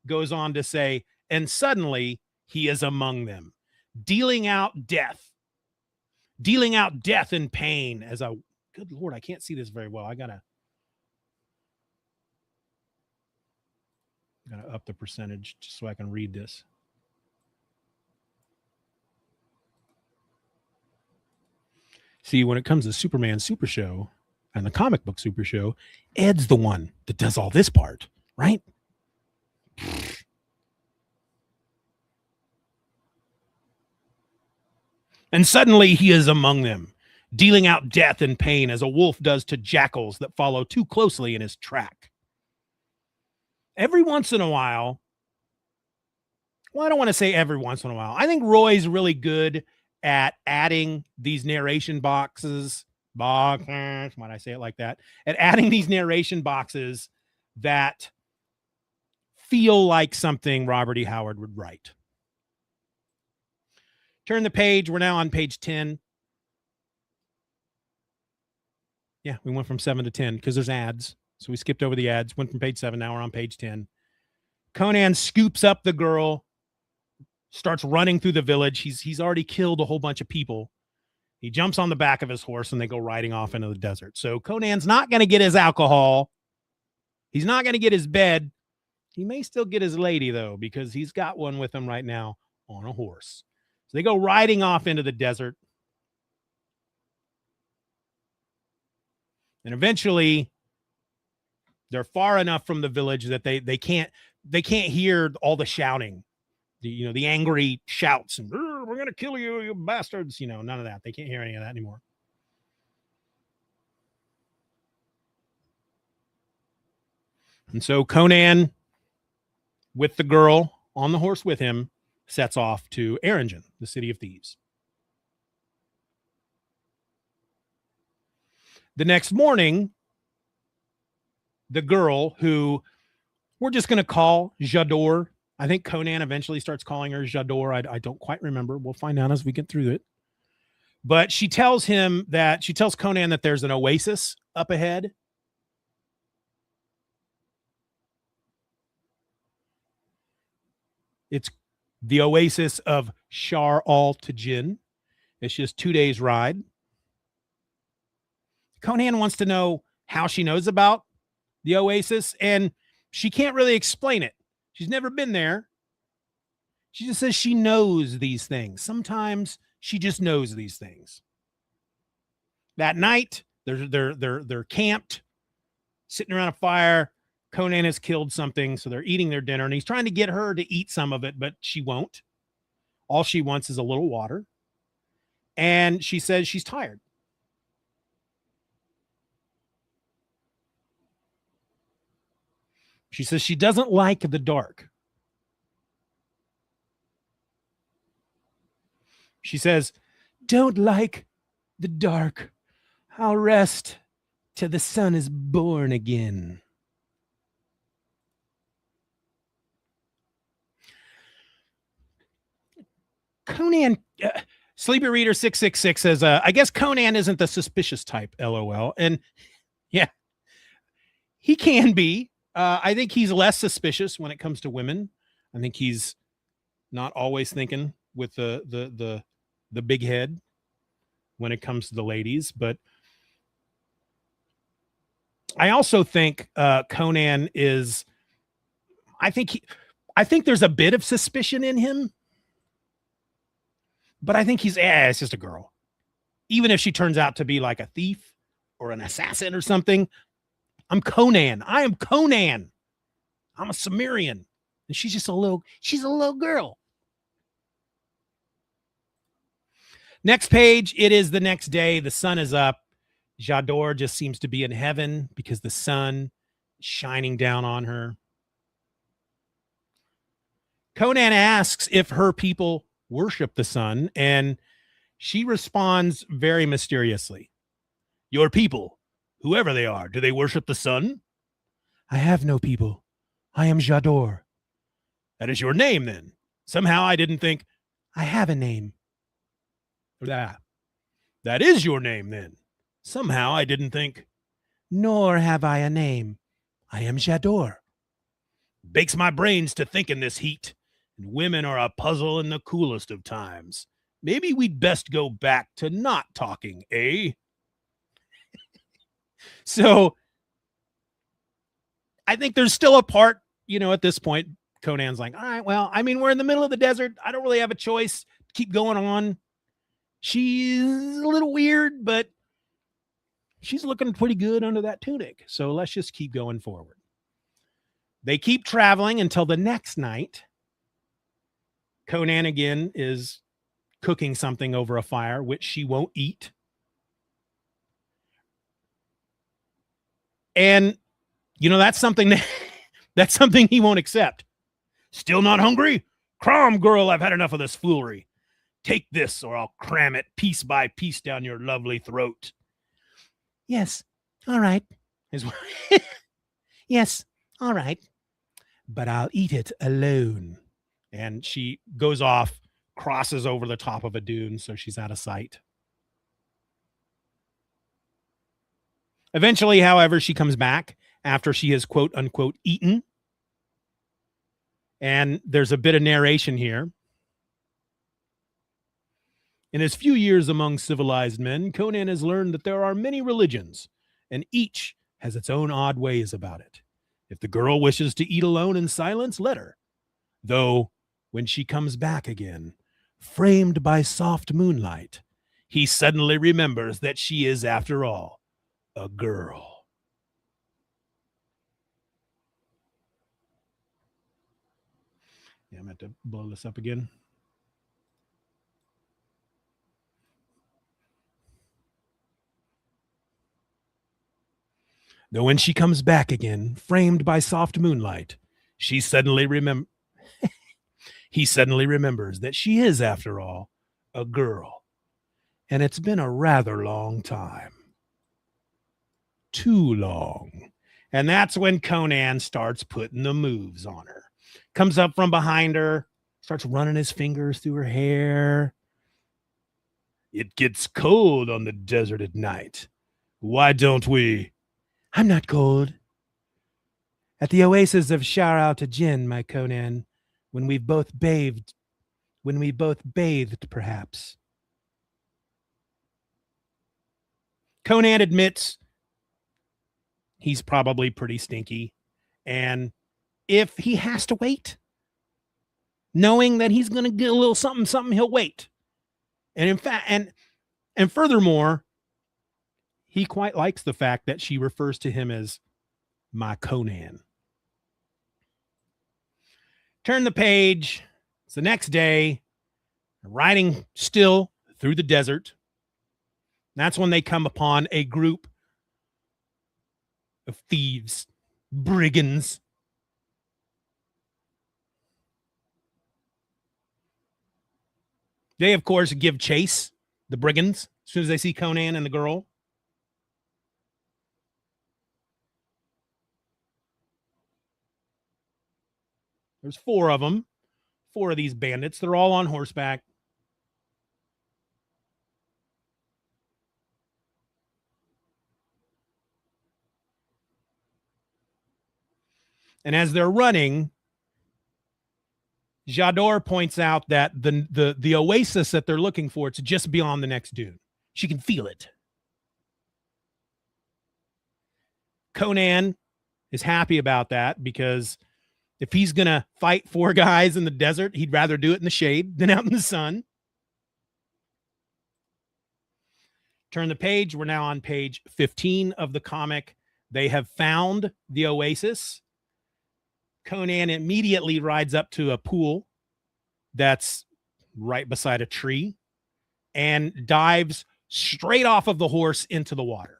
goes on to say, and suddenly he is among them, dealing out death and pain as a, good Lord, I can't see this very well. I gotta up the percentage just so I can read this. See, when it comes to Superman Super Show, And the comic book Super Show, Ed's the one that does all this part, right? And suddenly he is among them, dealing out death and pain as a wolf does to jackals that follow too closely in his track. Every once in a while, well, I don't want to say every once in a while. I think Roy's really good at adding these narration boxes, why'd I say it like that? At adding these narration boxes that feel like something Robert E. Howard would write. Turn the page. We're now on page 10. Yeah, we went from 7 to 10 because there's ads. So we skipped over the ads, went from page 7. Now we're on page 10. Conan scoops up the girl, starts running through the village. He's already killed a whole bunch of people. He jumps on the back of his horse and they go riding off into the desert. So Conan's not going to get his alcohol. He's not going to get his bed. He may still get his lady, though, because he's got one with him right now on a horse. So they go riding off into the desert. And eventually, they're far enough from the village that they can't hear all the shouting, the angry shouts and we're going to kill you, you bastards. None of that. They can't hear any of that anymore. And so Conan, with the girl on the horse with him, sets off to Erringen, the city of thieves. The next morning, the girl, who we're just going to call J'adore. I think Conan eventually starts calling her J'adore. I don't quite remember. We'll find out as we get through it. But she tells Conan that there's an oasis up ahead. It's the oasis of Shar al Tajin. It's just 2 days ride. Conan wants to know how she knows about the oasis, and she can't really explain it. She's never been there. She just says she knows these things. Sometimes she just knows these things. That night, they're camped, sitting around a fire. Conan has killed something, so they're eating their dinner, and he's trying to get her to eat some of it, but she won't. All she wants is a little water, and she says she's tired. She says she doesn't like the dark. She says, "Don't like the dark. I'll rest till the sun is born again." Conan, Sleepy Reader 666 says, I guess Conan isn't the suspicious type, LOL. And yeah, he can be. I think he's less suspicious when it comes to women. I think he's not always thinking with the big head when it comes to the ladies. But I also think Conan is, I think there's a bit of suspicion in him. But I think it's just a girl. Even if she turns out to be like a thief or an assassin or something, I'm Conan. I am Conan. I'm a Cimmerian. And she's a little girl. Next page, it is the next day. The sun is up. J'adore just seems to be in heaven because the sun is shining down on her. Conan asks if her people worship the sun, and she responds very mysteriously. "Your people, whoever they are, do they worship the sun?" "I have no people. I am J'adore." "That is your name, then." "Somehow I didn't think." "I have a name." "That is your name, then." "Somehow I didn't think." "Nor have I a name. I am J'adore." "Bakes my brains to think in this heat. And women are a puzzle in the coolest of times. Maybe we'd best go back to not talking, eh?" So I think there's still a part, at this point, Conan's like, all right, well, I mean, we're in the middle of the desert. I don't really have a choice. Keep going on. She's a little weird, but she's looking pretty good under that tunic. So let's just keep going forward. They keep traveling until the next night. Conan again is cooking something over a fire, which she won't eat. And, that's something that's something he won't accept. Still not hungry? Crom, girl, I've had enough of this foolery. Take this, or I'll cram it piece by piece down your lovely throat. Yes, all right. Yes, all right. But I'll eat it alone. And she goes off, crosses over the top of a dune, so she's out of sight. Eventually, however, she comes back after she has, quote unquote, eaten. And there's a bit of narration here. In his few years among civilized men, Conan has learned that there are many religions, and each has its own odd ways about it. If the girl wishes to eat alone in silence, let her. Though, when she comes back again, framed by soft moonlight, he suddenly remembers that she is, after all, a girl. Yeah, I'm going to have to blow this up again. Though when she comes back again, framed by soft moonlight, he suddenly remembers that she is, after all, a girl. And it's been a rather long time. Too long. And that's when Conan starts putting the moves on her. Comes up from behind her, starts running his fingers through her hair. It gets cold on the desert at night. Why don't we? I'm not cold. At the oasis of Shar al-Tajin, my Conan, when we both bathed, perhaps. Conan admits he's probably pretty stinky. And if he has to wait, knowing that he's going to get a little something, he'll wait. And in fact, and furthermore, he quite likes the fact that she refers to him as my Conan. Turn the page. It's the next day. Riding still through the desert. That's when they come upon a group of thieves, brigands. They, of course, give chase, the brigands, as soon as they see Conan and the girl. There's 4 of them, 4 of these bandits. They're all on horseback. And as they're running, J'adore points out that the oasis that they're looking for, it's just beyond the next dune. She can feel it. Conan is happy about that because if he's going to fight 4 guys in the desert, he'd rather do it in the shade than out in the sun. Turn the page. We're now on page 15 of the comic. They have found the oasis. Conan immediately rides up to a pool that's right beside a tree and dives straight off of the horse into the water.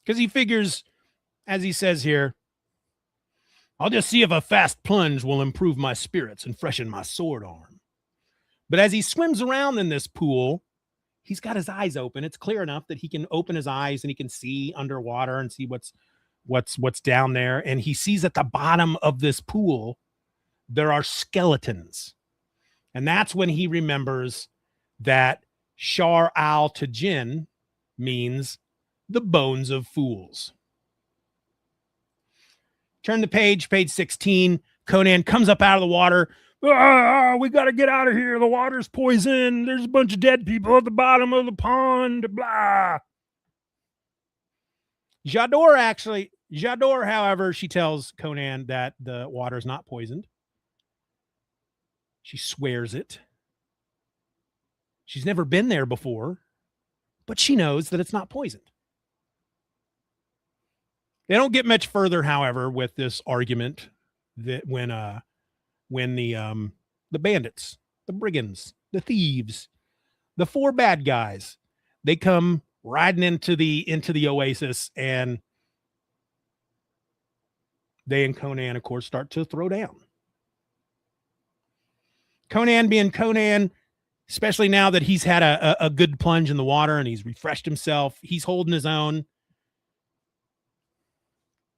Because he figures, as he says here, I'll just see if a fast plunge will improve my spirits and freshen my sword arm. But as he swims around in this pool, he's got his eyes open. It's clear enough that he can open his eyes and he can see underwater and see what's down there. And he sees at the bottom of this pool, there are skeletons. And that's when he remembers that Shar al-Tajin means the bones of fools. Turn the page 16. Conan comes up out of the water. We got to get out of here. The water's poison. There's a bunch of dead people at the bottom of the pond. Blah. J'adore, however, she tells Conan that the water's not poisoned. She swears it. She's never been there before, but she knows that it's not poisoned. They don't get much further, however, with this argument that when the bandits, the brigands, the thieves, the four bad guys, they come riding into the oasis, and they and Conan, of course, start to throw down. Conan being Conan, especially now that he's had a good plunge in the water and he's refreshed himself, he's holding his own.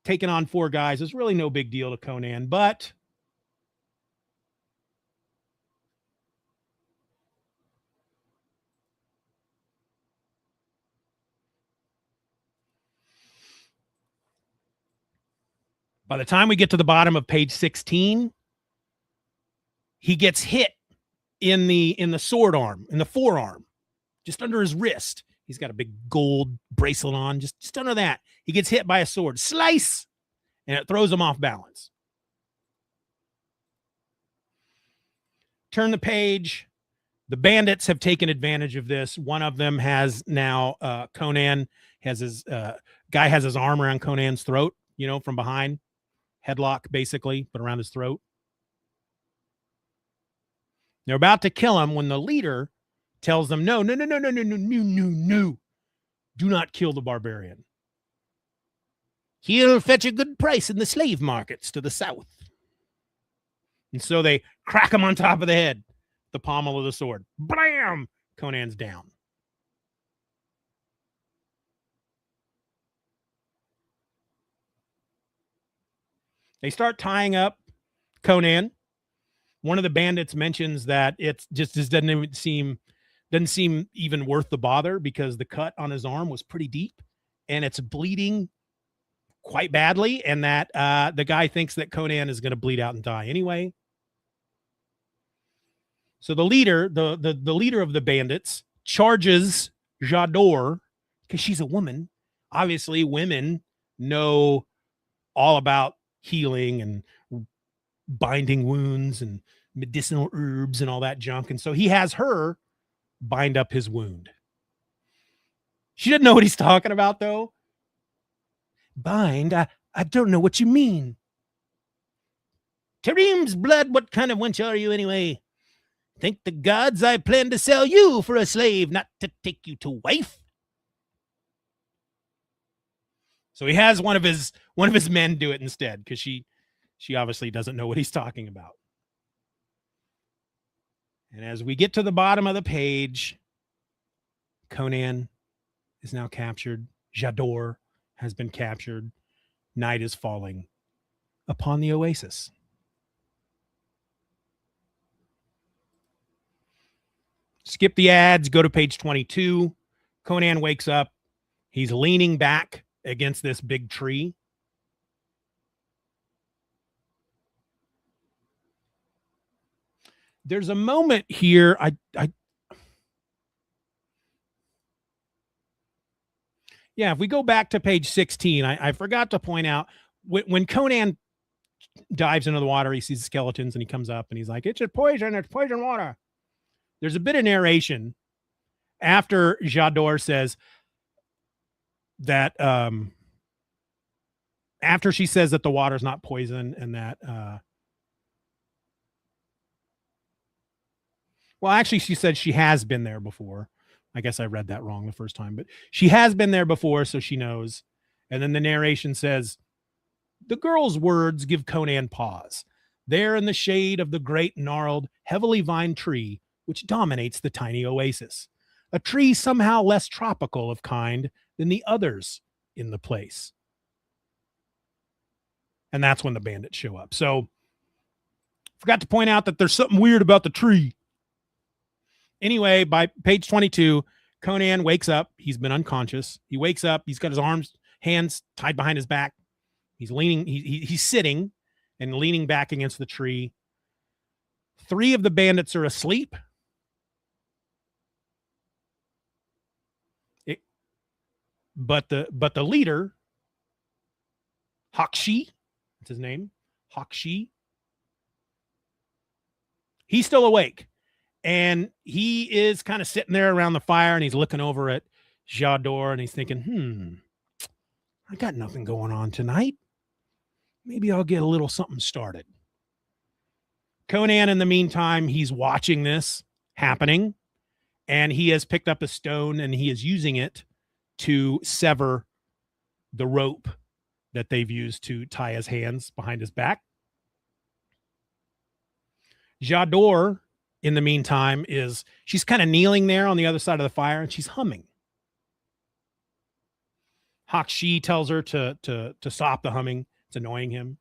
Taking on four guys is really no big deal to Conan, but by the time we get to the bottom of page 16, he gets hit in the sword arm, in the forearm, just under his wrist. He's got a big gold bracelet on, just under that. He gets hit by a sword, slice, and it throws him off balance. Turn the page. The bandits have taken advantage of this. One of them has now, Conan has his, guy has his arm around Conan's throat, from behind. Headlock, basically, but around his throat. They're about to kill him when the leader tells them, no. Do not kill the barbarian. He'll fetch a good price in the slave markets to the south. And so they crack him on top of the head, the pommel of the sword. Blam! Conan's down. They start tying up Conan. One of the bandits mentions that it just doesn't seem even worth the bother because the cut on his arm was pretty deep and it's bleeding quite badly, and that the guy thinks that Conan is going to bleed out and die anyway. So the leader, the leader of the bandits, charges J'adore because she's a woman. Obviously, women know all about healing and binding wounds and medicinal herbs and all that junk. And so he has her bind up his wound. She doesn't know what he's talking about, though. Bind? I don't know what you mean. Kareem's blood, what kind of wench are you anyway? Thank the gods I plan to sell you for a slave, not to take you to wife. So he has one of his men do it instead, because she obviously doesn't know what he's talking about. And as we get to the bottom of the page, Conan is now captured. J'adore has been captured. Night is falling upon the oasis. Skip the ads, go to page 22. Conan wakes up. He's leaning back against this big tree. There's a moment here. Yeah, if we go back to page 16, I forgot to point out when Conan dives into the water, he sees skeletons and he comes up and he's like, it's poison water. There's a bit of narration after J'adore says that, after she says that the water's not poison and that, well, actually, she said she has been there before. I guess I read that wrong the first time, but she has been there before, so she knows. And then the narration says, the girl's words give Conan pause. There in the shade of the great gnarled, heavily vined tree, which dominates the tiny oasis. A tree somehow less tropical of kind than the others in the place. And that's when the bandits show up. So, forgot to point out that there's something weird about the tree. Anyway, by page 22, Conan wakes up. He's been unconscious. He wakes up. He's got his hands tied behind his back. He's leaning. He's sitting and leaning back against the tree. 3 of the bandits are asleep. But the leader, Hakshi, that's his name, Hakshi, He's still awake. And he is kind of sitting there around the fire, and he's looking over at J'adore, and he's thinking, I got nothing going on tonight. Maybe I'll get a little something started. Conan, in the meantime, he's watching this happening, and he has picked up a stone, and he is using it to sever the rope that they've used to tie his hands behind his back. J'adore, in the meantime, she's kind of kneeling there on the other side of the fire, and she's humming. Hakshi tells her to stop the humming. It's annoying him.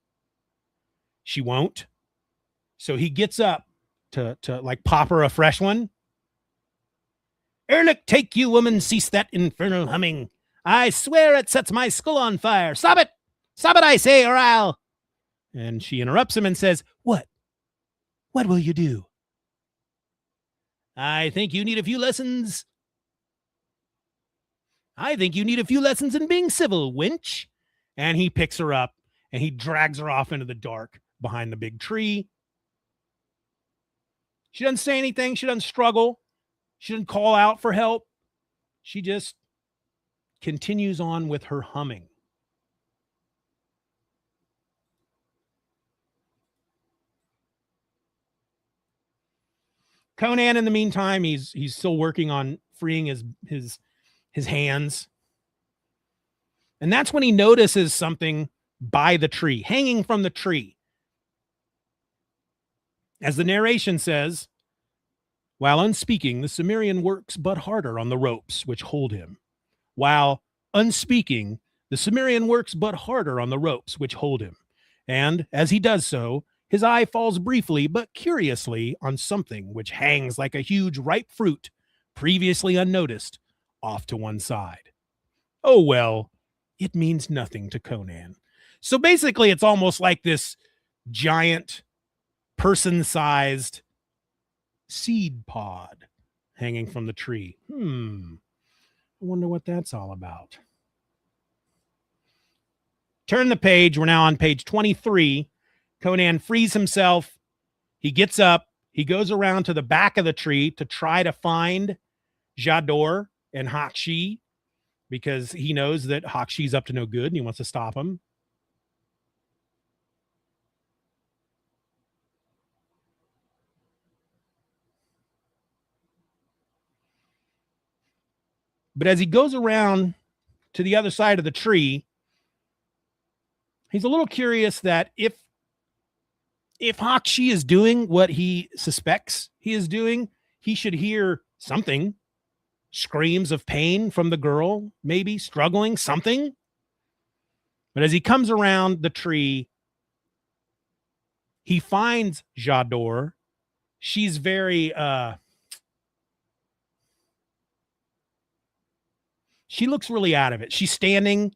She won't. So he gets up to like pop her a fresh one. Erlich, take you, woman, cease that infernal humming. I swear it sets my skull on fire. Stop it! Stop it, I say, or I'll... And she interrupts him and says, What? What will you do? I think you need a few lessons. I think you need a few lessons in being civil, wench. And he picks her up and he drags her off into the dark behind the big tree. She doesn't say anything. She doesn't struggle. She doesn't call out for help. She just continues on with her humming. Conan, in the meantime, he's still working on freeing his hands. And that's when he notices something by the tree, hanging from the tree. As the narration says, while unspeaking, the Cimmerian works but harder on the ropes which hold him. While unspeaking, the Cimmerian works but harder on the ropes which hold him. And as he does so, his eye falls briefly but curiously on something which hangs like a huge ripe fruit, previously unnoticed, off to one side. Oh, well, it means nothing to Conan. So basically, it's almost like this giant, person-sized seed pod hanging from the tree. I wonder what that's all about. Turn the page. We're now on page 23. Conan frees himself. He gets up. He goes around to the back of the tree to try to find J'adore and Hakshi, because he knows that Hakshi's up to no good and he wants to stop him. But as he goes around to the other side of the tree, he's a little curious that if Hakshi is doing what he suspects he is doing, he should hear something. Screams of pain from the girl, maybe struggling, something. But as he comes around the tree, he finds J'adore. She's very, she looks really out of it. She's standing,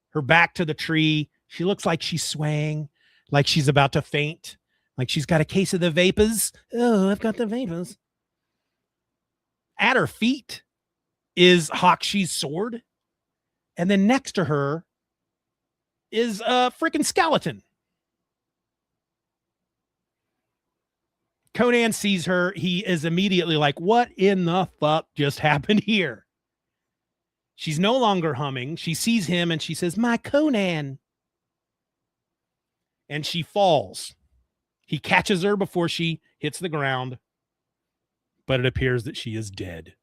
her back to the tree. She looks like she's swaying, like she's about to faint, like she's got a case of the vapors. Oh, I've got the vapors. At her feet is Hakshi's sword. And then next to her is a freaking skeleton. Conan sees her. He is immediately like, what in the fuck just happened here? She's no longer humming. She sees him and she says, my Conan. And she falls. He catches her before she hits the ground, but it appears that she is dead.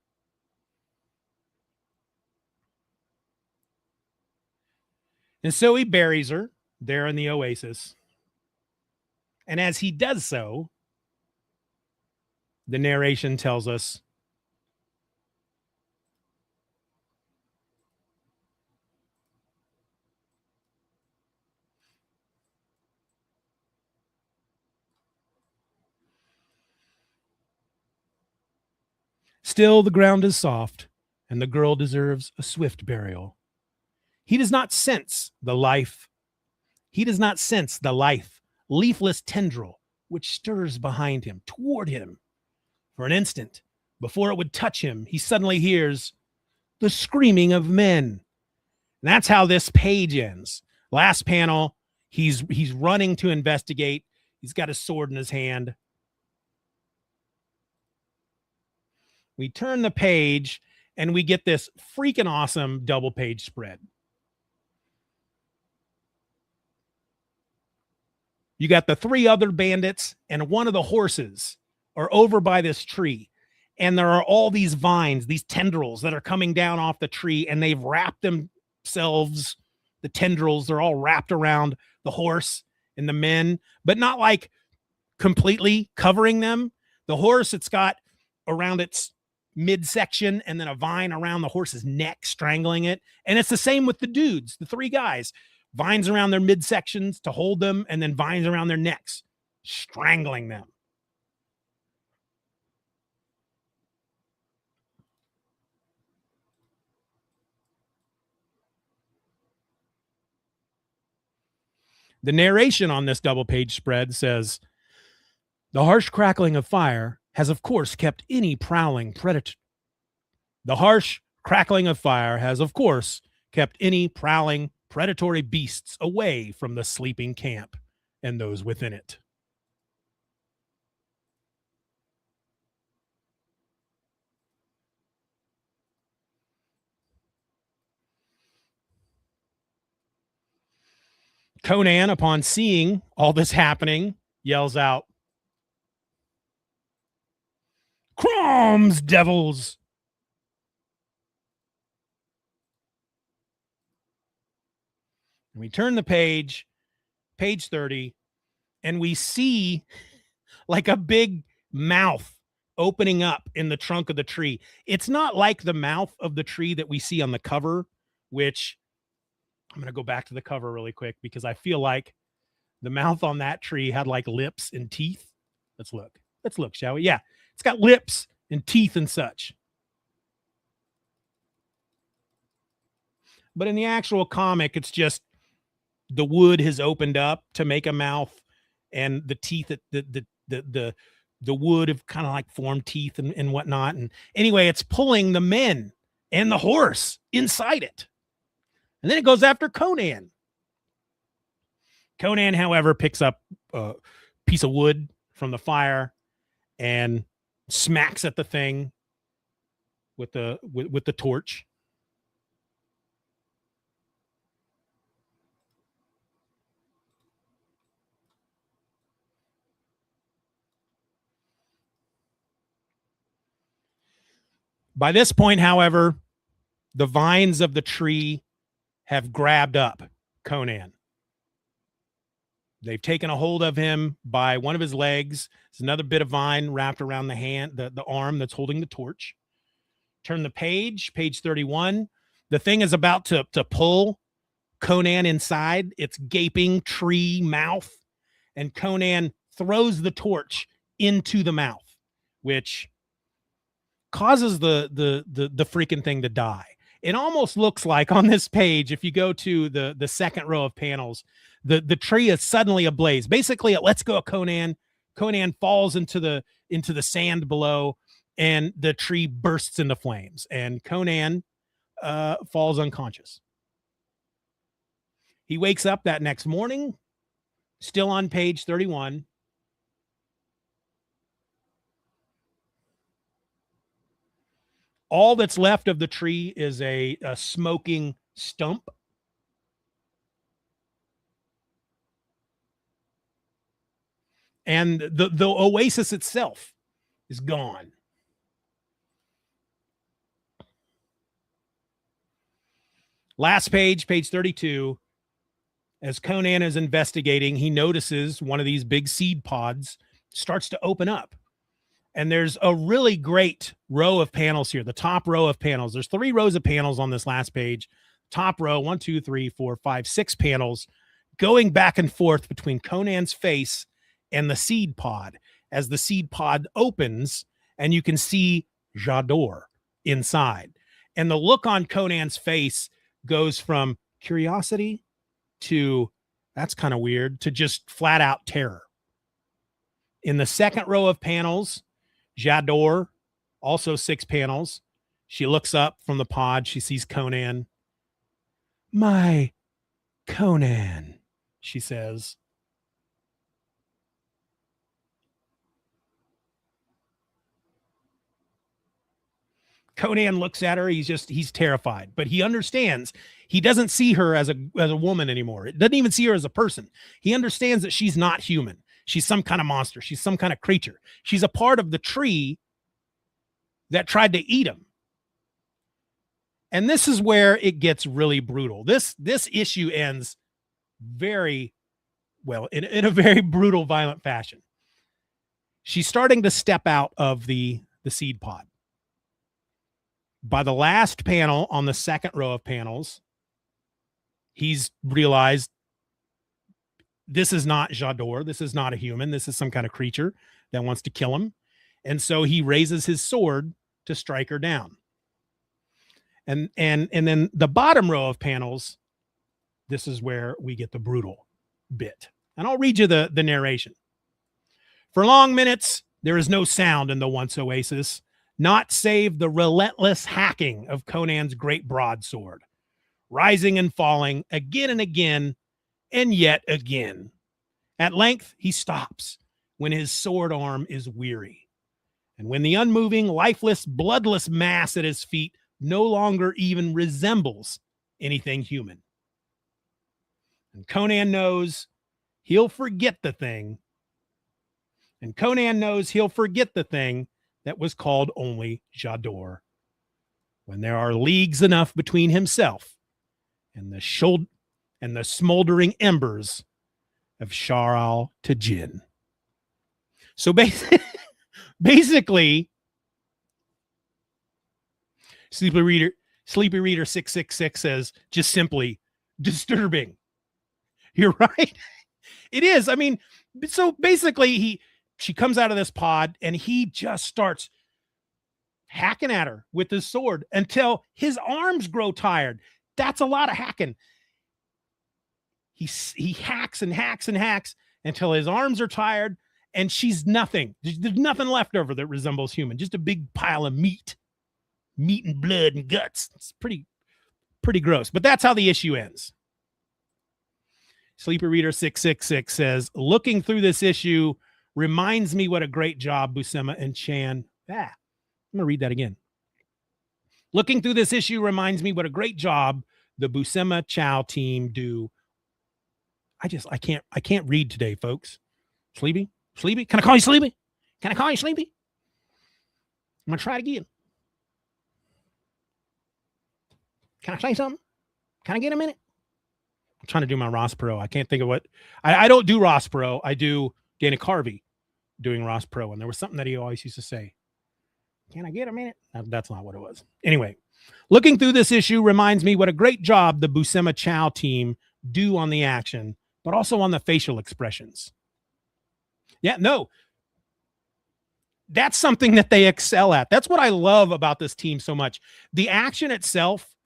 And so he buries her there in the oasis. And as he does so, the narration tells us still the ground is soft, and the girl deserves a swift burial. He does not sense the life. He does not sense the lithe, leafless tendril which stirs behind him, toward him. For an instant, before it would touch him, he suddenly hears the screaming of men. And that's how this page ends. Last panel, he's running to investigate. He's got his sword in his hand. We turn the page and we get this freaking awesome double page spread. You got the three other bandits and one of the horses are over by this tree. And there are all these vines, these tendrils that are coming down off the tree, and they've wrapped themselves, the tendrils, they're all wrapped around the horse and the men, but not like completely covering them. The horse, it's got around its midsection and then a vine around the horse's neck strangling it. And it's the same with the dudes, the three guys. Vines around their midsections to hold them, and then vines around their necks, strangling them. The narration on this double page spread says, the harsh crackling of fire has, of course, kept any prowling predator. The harsh crackling of fire has, of course, kept any prowling predatory beasts away from the sleeping camp and those within it. Conan, upon seeing all this happening, yells out, "Crumbs, devils!" And we turn the page, page 30, and we see like a big mouth opening up in the trunk of the tree. It's not like the mouth of the tree that we see on the cover, which I'm going to go back to the cover really quick because I feel like the mouth on that tree had like lips and teeth. Let's look, shall we? Yeah, it's got lips and teeth and such. But in the actual comic, it's just the wood has opened up to make a mouth, and the teeth, the wood have kind of like formed teeth and whatnot. And anyway, it's pulling the men and the horse inside it. And then it goes after Conan. Conan, however, picks up a piece of wood from the fire and smacks at the thing with the torch. By this point, however, the vines of the tree have grabbed up Conan. They've taken a hold of him by one of his legs. There's another bit of vine wrapped around the hand, the arm that's holding the torch. Turn the page, page 31. The thing is about to pull Conan inside its gaping tree mouth, and Conan throws the torch into the mouth, which causes the freaking thing to die. It almost looks like on this page, if you go to the second row of panels, the tree is suddenly ablaze. Basically, it lets go of Conan. Conan falls into the sand below, and the tree bursts into flames, and Conan falls unconscious. He wakes up that next morning, still on page 31. All that's left of the tree is a smoking stump. And the oasis itself is gone. Last page, page 32. As Conan is investigating, he notices one of these big seed pods starts to open up. And there's a really great row of panels here. The top row of panels. There's 3 rows of panels on this last page. Top row, 1, 2, 3, 4, 5, 6 panels going back and forth between Conan's face and the seed pod as the seed pod opens, and you can see J'adore inside. And the look on Conan's face goes from curiosity to, that's kind of weird, to just flat out terror. In the second row of panels, J'adore, also 6 panels. She looks up from the pod. She sees Conan. "My Conan," she says. Conan looks at her. He's terrified, but he understands. He doesn't see her as a woman anymore. It doesn't even see her as a person. He understands that she's not human. She's some kind of monster. She's some kind of creature. She's a part of the tree that tried to eat him. And this is where it gets really brutal. This issue ends very well in a very brutal, violent fashion. She's starting to step out of the seed pod. By the last panel on the second row of panels, he's realized this is not J'adore. This is not a human. This is some kind of creature that wants to kill him. And so he raises his sword to strike her down. And then the bottom row of panels, this is where we get the brutal bit. And I'll read you the narration. For long minutes, there is no sound in the once oasis, not save the relentless hacking of Conan's great broadsword, rising and falling again and again, and yet again. At length, he stops when his sword arm is weary, and when the unmoving, lifeless, bloodless mass at his feet no longer even resembles anything human. And Conan knows he'll forget the thing. And Conan knows he'll forget the thing that was called only J'adore, when there are leagues enough between himself and the smoldering embers of Shar al-Tajin. So basically, Sleepy Reader 666 says, just simply disturbing. You're right. It is. I mean, so basically she comes out of this pod and he just starts hacking at her with his sword until his arms grow tired. That's a lot of hacking. He hacks and hacks and hacks until his arms are tired and she's nothing. There's nothing left over that resembles human. Just a big pile of meat and blood and guts. It's pretty gross, but that's how the issue ends. Sleeper Reader 666 says, looking through this issue reminds me what a great job Buscema and Chan. I'm going to read that again. Looking through this issue reminds me what a great job the Buscema Chow team do. I can't read today, folks. Sleepy? Can I call you Sleepy? Can I call you Sleepy? I'm going to try it again. Can I say something? Can I get a minute? I'm trying to do my Ross Perot. I can't think of what. I don't do Ross Perot. I do Dana Carvey doing Ross Perot. And there was something that he always used to say. Can I get a minute? That's not what it was. Anyway, looking through this issue reminds me what a great job the Buscema Chow team do on the action, but also on the facial expressions. Yeah, no. That's something that they excel at. That's what I love about this team so much. The action itself,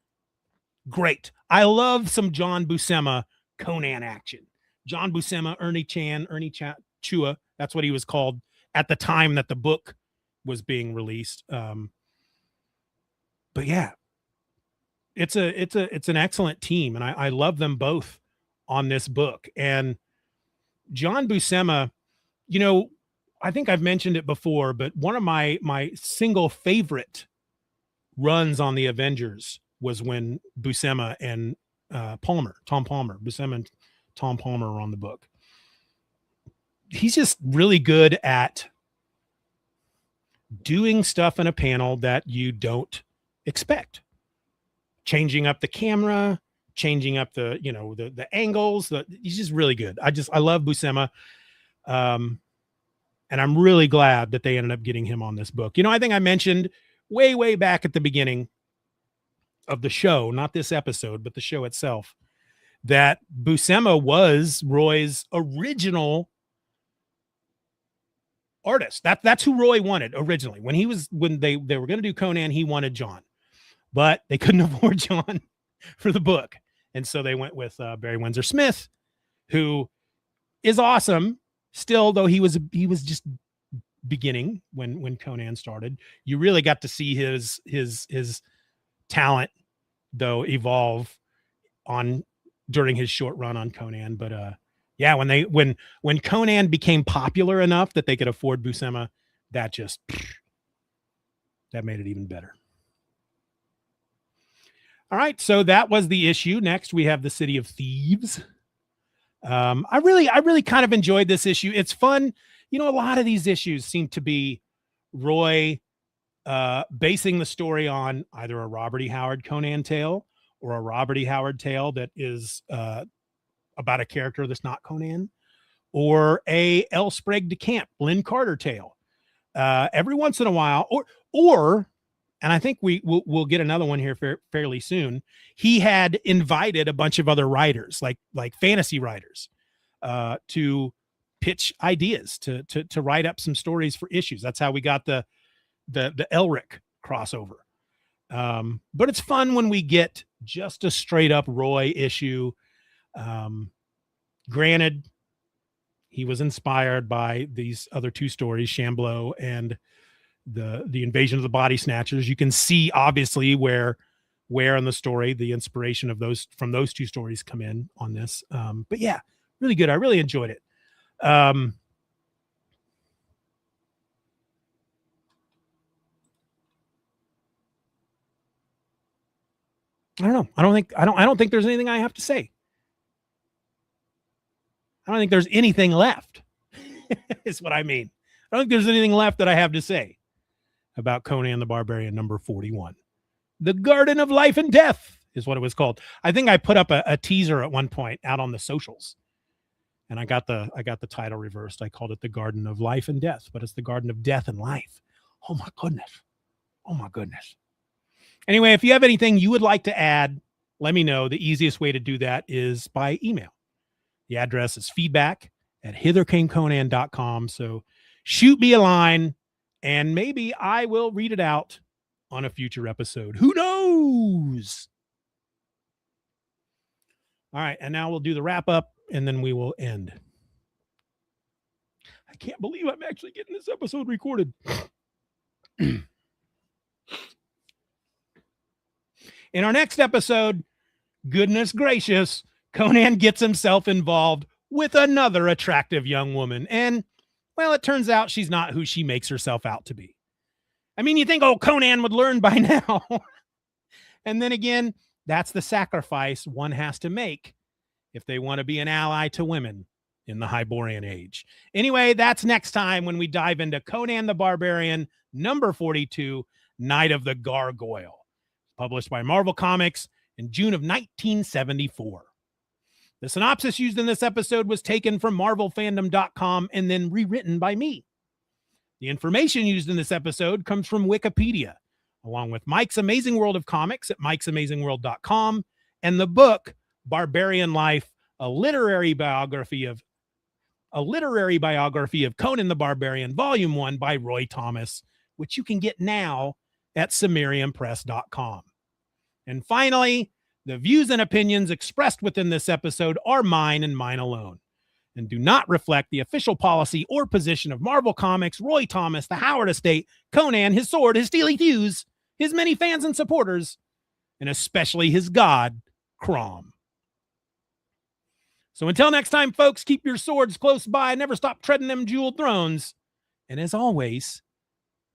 great. I love some John Buscema Conan action. John Buscema, Ernie Chua, that's what he was called at the time that the book was being released. But yeah, it's an excellent team, and I love them both on this book. And John Buscema, you know, I think I've mentioned it before, but one of my single favorite runs on the Avengers was when Buscema and Tom Palmer were on the book. He's just really good at doing stuff in a panel that you don't expect. Changing up the camera, changing up the angles. He's just really good. I love Buscema. And I'm really glad that they ended up getting him on this book. You know, I think I mentioned way back at the beginning of the show, not this episode, but the show itself, that Buscema was Roy's original artist. That's who Roy wanted originally. When they were going to do Conan, he wanted John, but they couldn't afford John for the book. And so they went with Barry Windsor Smith, who is awesome still, though he was just beginning when Conan started. You really got to see his talent though evolve during his short run on Conan. But yeah, when Conan became popular enough that they could afford Buscema, that made it even better. All right, so that was the issue. Next, we have the City of Thieves. I really kind of enjoyed this issue. It's fun. You know, a lot of these issues seem to be Roy basing the story on either a Robert E. Howard Conan tale or a Robert E. Howard tale that is about a character that's not Conan, or a L. Sprague de Camp, Lynn Carter tale. Every once in a while, or, and I think we'll get another one here fairly soon. He had invited a bunch of other writers, like fantasy writers, to pitch ideas to write up some stories for issues. That's how we got the Elric crossover. But it's fun when we get just a straight up Roy issue. Granted, he was inspired by these other two stories, Shambleau and the Invasion of the Body Snatchers. You can see obviously where in the story the inspiration of those from those two stories come in on this. But yeah, really good. I really enjoyed it. I don't know. I don't think there's anything I have to say. I don't think there's anything left. Is what I mean. I don't think there's anything left that I have to say about Conan the Barbarian number 41. The Garden of Life and Death is what it was called. I think I put up a teaser at one point out on the socials, and I got the title reversed. I called it The Garden of Life and Death, but it's the Garden of Death and Life. Oh my goodness. Oh my goodness. Anyway, if you have anything you would like to add, let me know. The easiest way to do that is by email. The address is feedback@hithercameconan.com. So shoot me a line and maybe I will read it out on a future episode. Who knows? All right. And now we'll do the wrap up and then we will end. I can't believe I'm actually getting this episode recorded. In our next episode, goodness gracious, Conan gets himself involved with another attractive young woman. And, well, it turns out she's not who she makes herself out to be. I mean, you think, oh, Conan would learn by now. And then again, that's the sacrifice one has to make if they want to be an ally to women in the Hyborian age. Anyway, that's next time when we dive into Conan the Barbarian, number 42, Night of the Gargoyle, published by Marvel Comics in June of 1974. The synopsis used in this episode was taken from marvelfandom.com and then rewritten by me. The information used in this episode comes from Wikipedia, along with Mike's Amazing World of Comics at mikesamazingworld.com and the book Barbarian Life, a literary biography of Conan the Barbarian, Volume 1 by Roy Thomas, which you can get now at sumerianpress.com. And finally, the views and opinions expressed within this episode are mine and mine alone, and do not reflect the official policy or position of Marvel Comics, Roy Thomas, the Howard Estate, Conan, his sword, his steely thews, his many fans and supporters, and especially his god, Crom. So until next time, folks, keep your swords close by, never stop treading them jeweled thrones, and as always,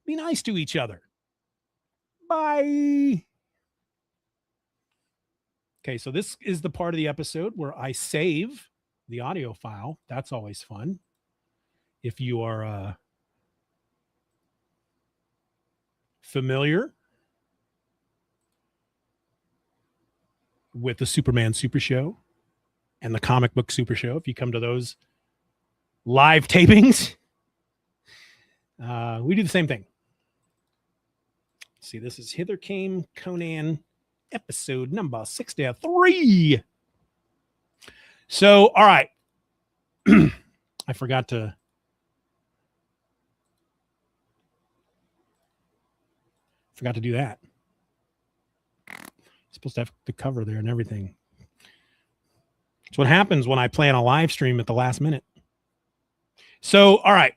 be nice to each other. Bye. Okay, so this is the part of the episode where I save the audio file. That's always fun. If you are familiar with the Superman Super Show and the Comic Book Super Show, if you come to those live tapings, we do the same thing. See, this is Hither Came Conan, episode number 63. So, all right. I forgot to do that. Supposed to have the cover there and everything. It's what happens when I plan a live stream at the last minute. So, all right.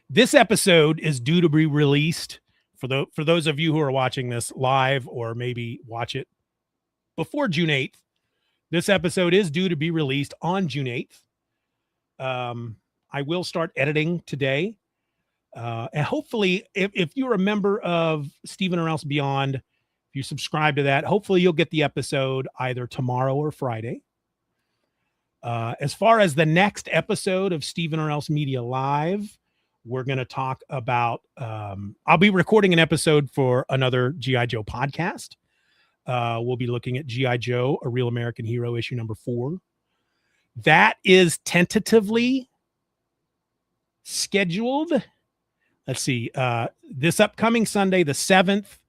This episode is due to be released for those of you who are watching this live or maybe watch it before June 8th. This episode is due to be released on June 8th. I will start editing today. And hopefully, if you're a member of Steeven or Else Beyond, If you subscribe to that, hopefully you'll get the episode either tomorrow or Friday. As far as the next episode of Steeven Orr Media Live, we're going to talk about, I'll be recording an episode for another G.I. Joe podcast. We'll be looking at G.I. Joe, A Real American Hero, issue number 4. That is tentatively scheduled. Let's see. This upcoming Sunday, the 7th,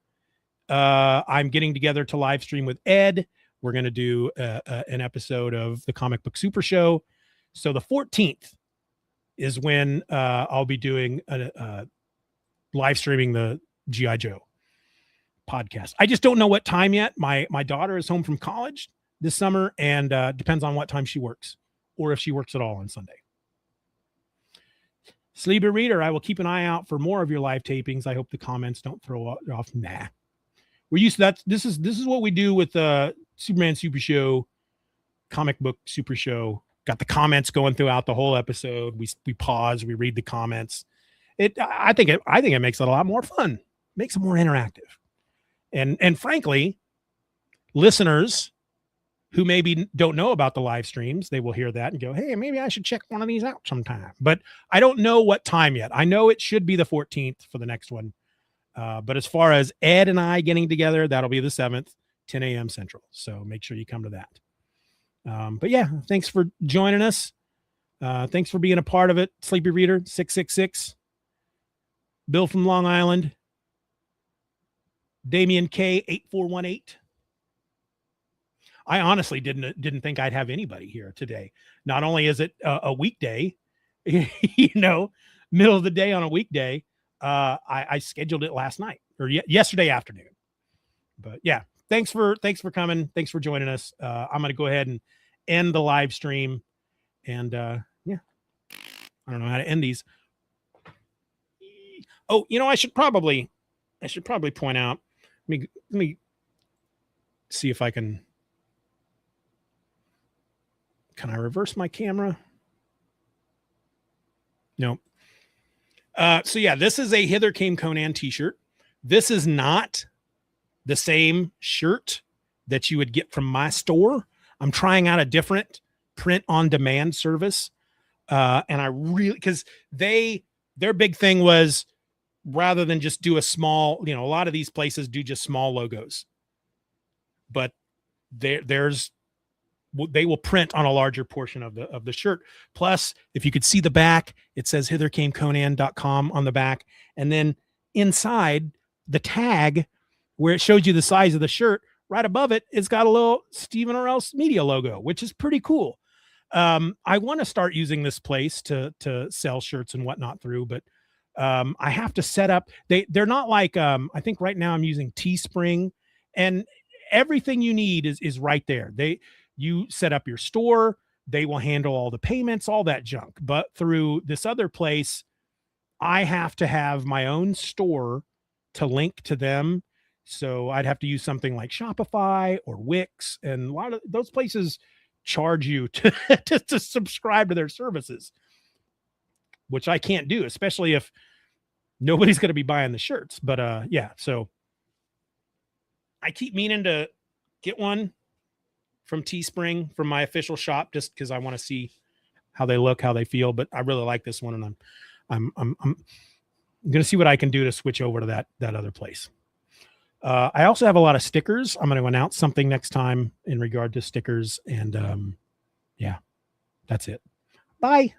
I'm getting together to live stream with Ed. We're going to do an episode of the Comic Book Super Show. So the 14th is when I'll be doing live streaming the G.I. Joe podcast. I just don't know what time yet. My daughter is home from college this summer, and depends on what time she works, or if she works at all on Sunday. Sleeper Reader, I will keep an eye out for more of your live tapings. I hope the comments don't throw off. Nah. We're used to that. This is what we do with Superman Super Show, Comic Book Super Show. Got the comments going throughout the whole episode. We pause, we read the comments. I think it makes it a lot more fun. Makes it more interactive. And frankly, listeners who maybe don't know about the live streams, they will hear that and go, hey, maybe I should check one of these out sometime. But I don't know what time yet. I know it should be the 14th for the next one. But as far as Ed and I getting together, that'll be the 7th, 10 a.m. Central. So make sure you come to that. But yeah, thanks for joining us. Thanks for being a part of it. Sleepy Reader 666, Bill from Long Island, Damian K 8418. I honestly didn't think I'd have anybody here today. Not only is it a weekday, middle of the day on a weekday. I scheduled it last night or yesterday afternoon. But yeah, thanks for coming. Thanks for joining us. I'm going to go ahead and end the live stream. And yeah, I don't know how to end these. Oh, I should probably point out, let me see if I can I reverse my camera? No. So yeah, this is a Hither Came Conan t-shirt. This is not the same shirt that you would get from my store. I'm trying out a different print on demand service. And I really, because their big thing was, rather than just do a small, a lot of these places do just small logos, but they will print on a larger portion of the shirt. Plus, if you could see the back, it says hithercameconan.com on the back. And then inside the tag where it shows you the size of the shirt, right above it, it's got a little Steeven Orr Media logo, which is pretty cool. I want to start using this place to sell shirts and whatnot through, but I have to set up. They're not like, I think right now I'm using Teespring, and everything you need is right there. You set up your store, they will handle all the payments, all that junk. But through this other place, I have to have my own store to link to them. So I'd have to use something like Shopify or Wix, and a lot of those places charge you to subscribe to their services, which I can't do, especially if nobody's going to be buying the shirts. But yeah, so I keep meaning to get one from Teespring, from my official shop, just because I want to see how they look, how they feel. But I really like this one, and I'm going to see what I can do to switch over to that other place. I also have a lot of stickers. I'm going to announce something next time in regard to stickers, and yeah, that's it. Bye.